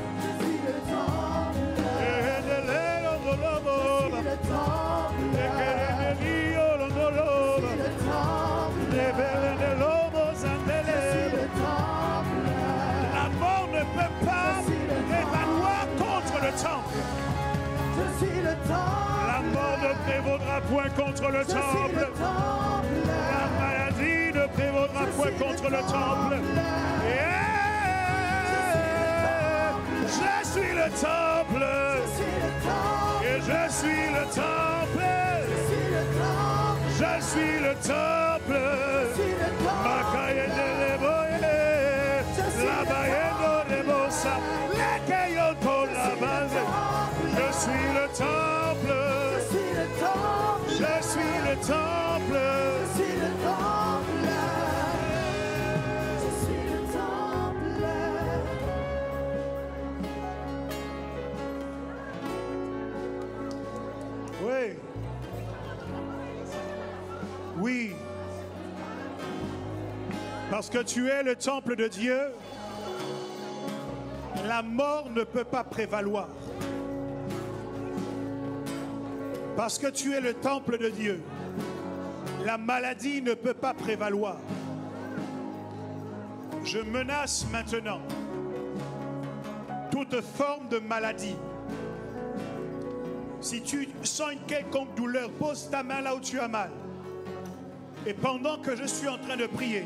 Je suis le temple. Je suis le temple. La mort ne peut pas prévaloir contre le temple. Je suis le temple. La mort ne prévaudra point contre le temple. La maladie ne prévaudra point contre le temple. Je suis le temple. Et je suis le temple. Je suis le temple. Je suis le temple. Je suis le temple. Parce que tu es le temple de Dieu, la mort ne peut pas prévaloir. Parce que tu es le temple de Dieu, la maladie ne peut pas prévaloir. Je menace maintenant toute forme de maladie. Si tu sens une quelconque douleur, pose ta main là où tu as mal. Et pendant que je suis en train de prier,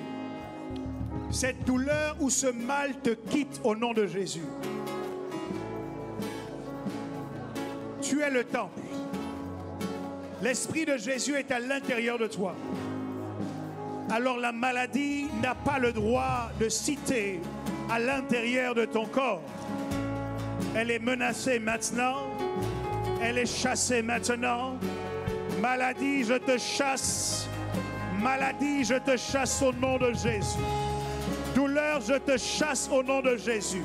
cette douleur ou ce mal te quitte au nom de Jésus. Tu es le temple. L'Esprit de Jésus est à l'intérieur de toi. Alors la maladie n'a pas le droit de citer à l'intérieur de ton corps. Elle est menacée maintenant. Elle est chassée maintenant. Maladie, je te chasse. Maladie, je te chasse au nom de Jésus. Douleur, je te chasse au nom de Jésus.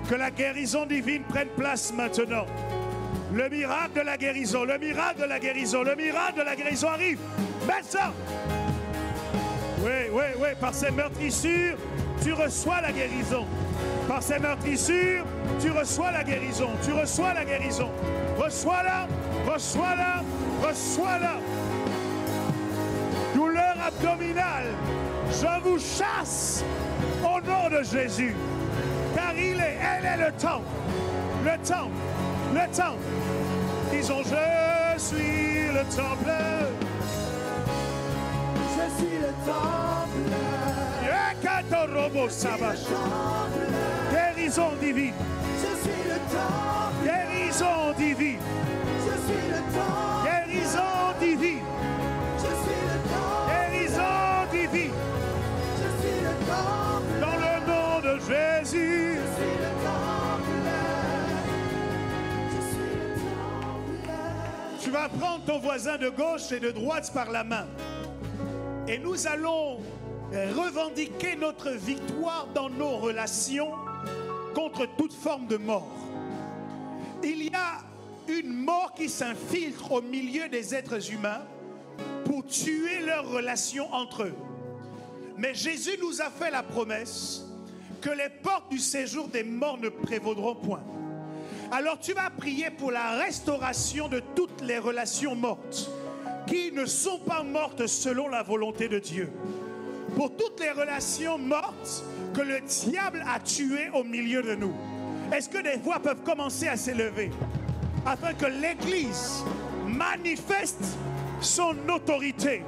Que la guérison divine prenne place maintenant. Le miracle de la guérison, le miracle de la guérison, le miracle de la guérison arrive. Maintenant. Oui, par ces meurtrissures, tu reçois la guérison. Par ces meurtrissures, tu reçois la guérison. Tu reçois la guérison. Reçois-la, reçois-la, reçois-la. Douleur abdominale, je vous chasse au nom de Jésus. Car elle est le temple. Le temple, le temple. Disons, je suis le temple. Je suis le temple. Guérison divine. Je suis le temple. Guérison divine. Je suis le temple. Guérison divine. Je suis le temple. Guérison divine. Je suis le temple. Dans le nom de Jésus. Je suis le temple. Je suis le temple. Tu vas prendre ton voisin de gauche et de droite par la main. Et nous allons revendiquer notre victoire dans nos relations contre toute forme de mort. Il y a une mort qui s'infiltre au milieu des êtres humains pour tuer leurs relations entre eux. Mais Jésus nous a fait la promesse que les portes du séjour des morts ne prévaudront point. Alors tu vas prier pour la restauration de toutes les relations mortes qui ne sont pas mortes selon la volonté de Dieu. Pour toutes les relations mortes que le diable a tuées au milieu de nous. Est-ce que des voix peuvent commencer à s'élever afin que l'Église manifeste son autorité,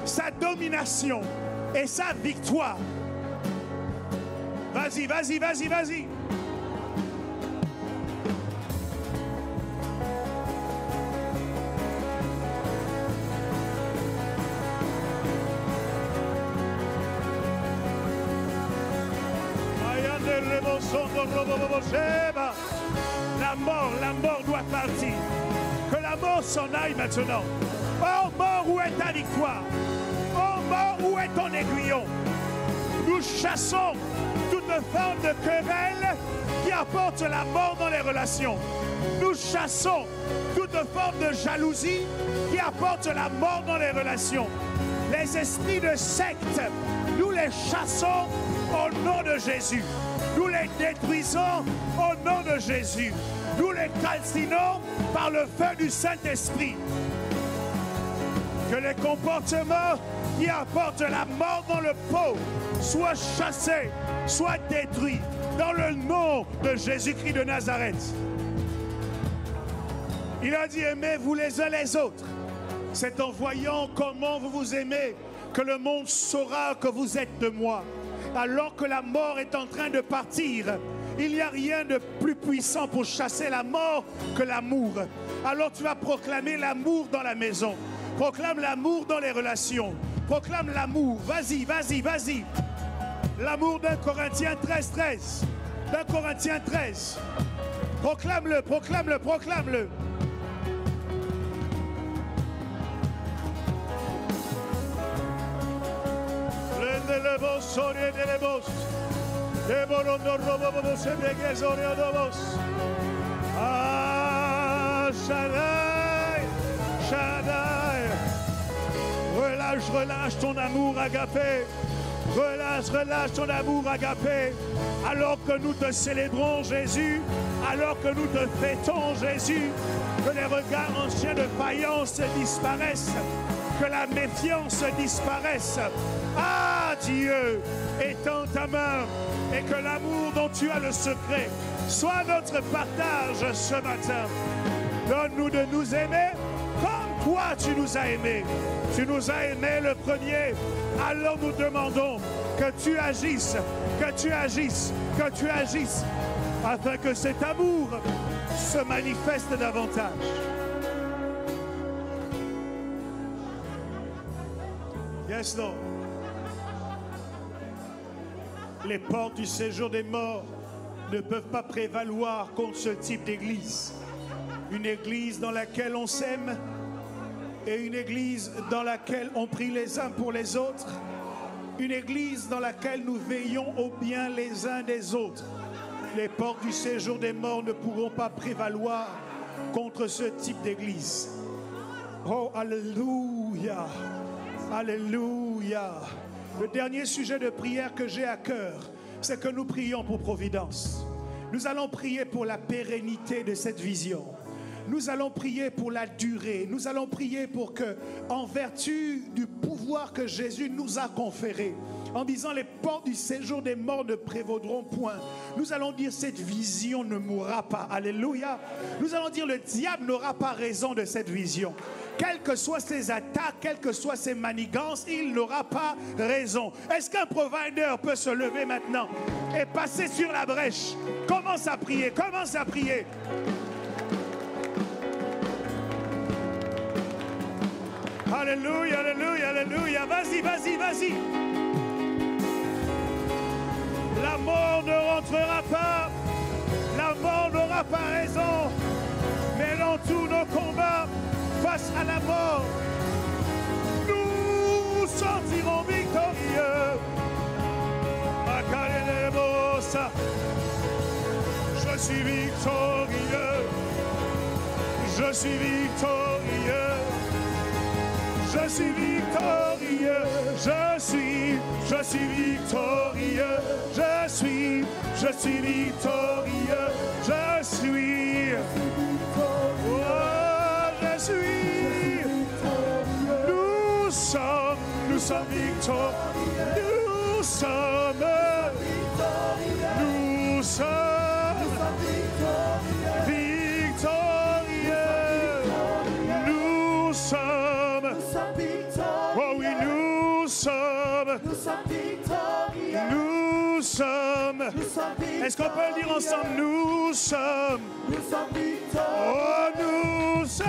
sa domination et sa victoire? Vas-y, vas-y, vas-y, vas-y. La mort doit partir. Que la mort s'en aille maintenant. Oh mort, où est ta victoire? Oh mort, où est ton aiguillon? Nous chassons toute forme de querelle qui apporte la mort dans les relations. Nous chassons toute forme de jalousie qui apporte la mort dans les relations. Les esprits de secte, nous les chassons au nom de Jésus. Nous les détruisons au nom de Jésus. Nous les calcinons par le feu du Saint-Esprit. Que les comportements qui apportent la mort dans le pot soient chassés, soient détruits dans le nom de Jésus-Christ de Nazareth. Il a dit, aimez-vous les uns les autres. C'est en voyant comment vous vous aimez que le monde saura que vous êtes de moi. Alors que la mort est en train de partir, il n'y a rien de plus puissant pour chasser la mort que l'amour. Alors tu vas proclamer l'amour dans la maison. Proclame l'amour dans les relations. Proclame l'amour. Vas-y, vas-y, vas-y. L'amour d'un Corinthiens 13, 13. D'un Corinthiens 13. Proclame-le, proclame-le, proclame-le. Ah, Shaddai, Shaddai. Relâche ton amour agapé. Relâche, relâche ton amour agapé. Alors que nous te célébrons, Jésus, alors que nous te fêtons, Jésus, que les regards en chien de faïence disparaissent, que la méfiance disparaisse. Ah, Dieu, étends ta main et que l'amour dont tu as le secret soit notre partage ce matin. Donne-nous de nous aimer comme toi tu nous as aimés. Tu nous as aimés le premier. Alors nous demandons que tu agisses, que tu agisses, que tu agisses, afin que cet amour se manifeste davantage. Yes, Lord. Les portes du séjour des morts ne peuvent pas prévaloir contre ce type d'église. Une église dans laquelle on s'aime et une église dans laquelle on prie les uns pour les autres. Une église dans laquelle nous veillons au bien les uns des autres. Les portes du séjour des morts ne pourront pas prévaloir contre ce type d'église. Oh, alléluia, alléluia. Le dernier sujet de prière que j'ai à cœur, c'est que nous prions pour Providence. Nous allons prier pour la pérennité de cette vision. Nous allons prier pour la durée. Nous allons prier pour que, en vertu du pouvoir que Jésus nous a conféré, en disant les portes du séjour des morts ne prévaudront point, nous allons dire cette vision ne mourra pas. Alléluia. Nous allons dire le diable n'aura pas raison de cette vision. Quelles que soient ses attaques, quelles que soient ses manigances, il n'aura pas raison. Est-ce qu'un provider peut se lever maintenant et passer sur la brèche? Commence à prier, commence à prier. Alléluia, alléluia, alléluia. Vas-y, vas-y, vas-y. La mort ne rentrera pas. La mort n'aura pas raison. Mêlons tous nos combats face à la mort. Nous sortirons victorieux. Je suis victorieux. Je suis victorieux. Je suis victorieux, je suis victorieux, je suis victorieux, je suis, oh, je suis, nous sommes victorieux, nous sommes Est-ce qu'on peut le dire ensemble? Nous sommes victorieux. Oh, nous sommes.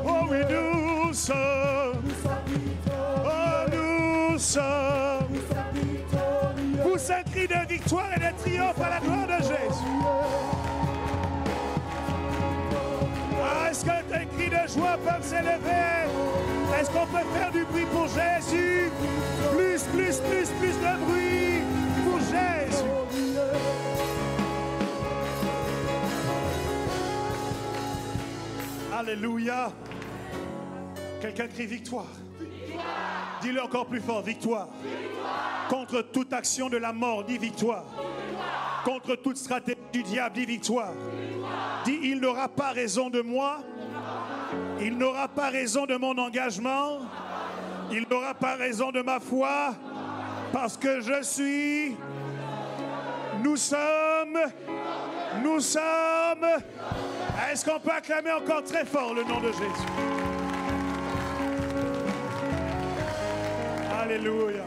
Oh oui, nous sommes. Oh, nous sommes. Pousse un cri de victoire et de triomphe à la gloire de Jésus. Ah, est-ce qu'un cri de joie peut s'élever? Est-ce qu'on peut faire du bruit pour Jésus? Plus de bruit pour Jésus. Alléluia. Quelqu'un crie victoire. Dis-le encore plus fort, victoire. Contre toute action de la mort, dis victoire. Contre toute stratégie du diable, dis victoire. Dis, il n'aura pas raison de moi. Il n'aura pas raison de mon engagement. Il n'aura pas raison de ma foi. Parce que je suis. Nous sommes. Est-ce qu'on peut acclamer encore très fort le nom de Jésus? Alléluia.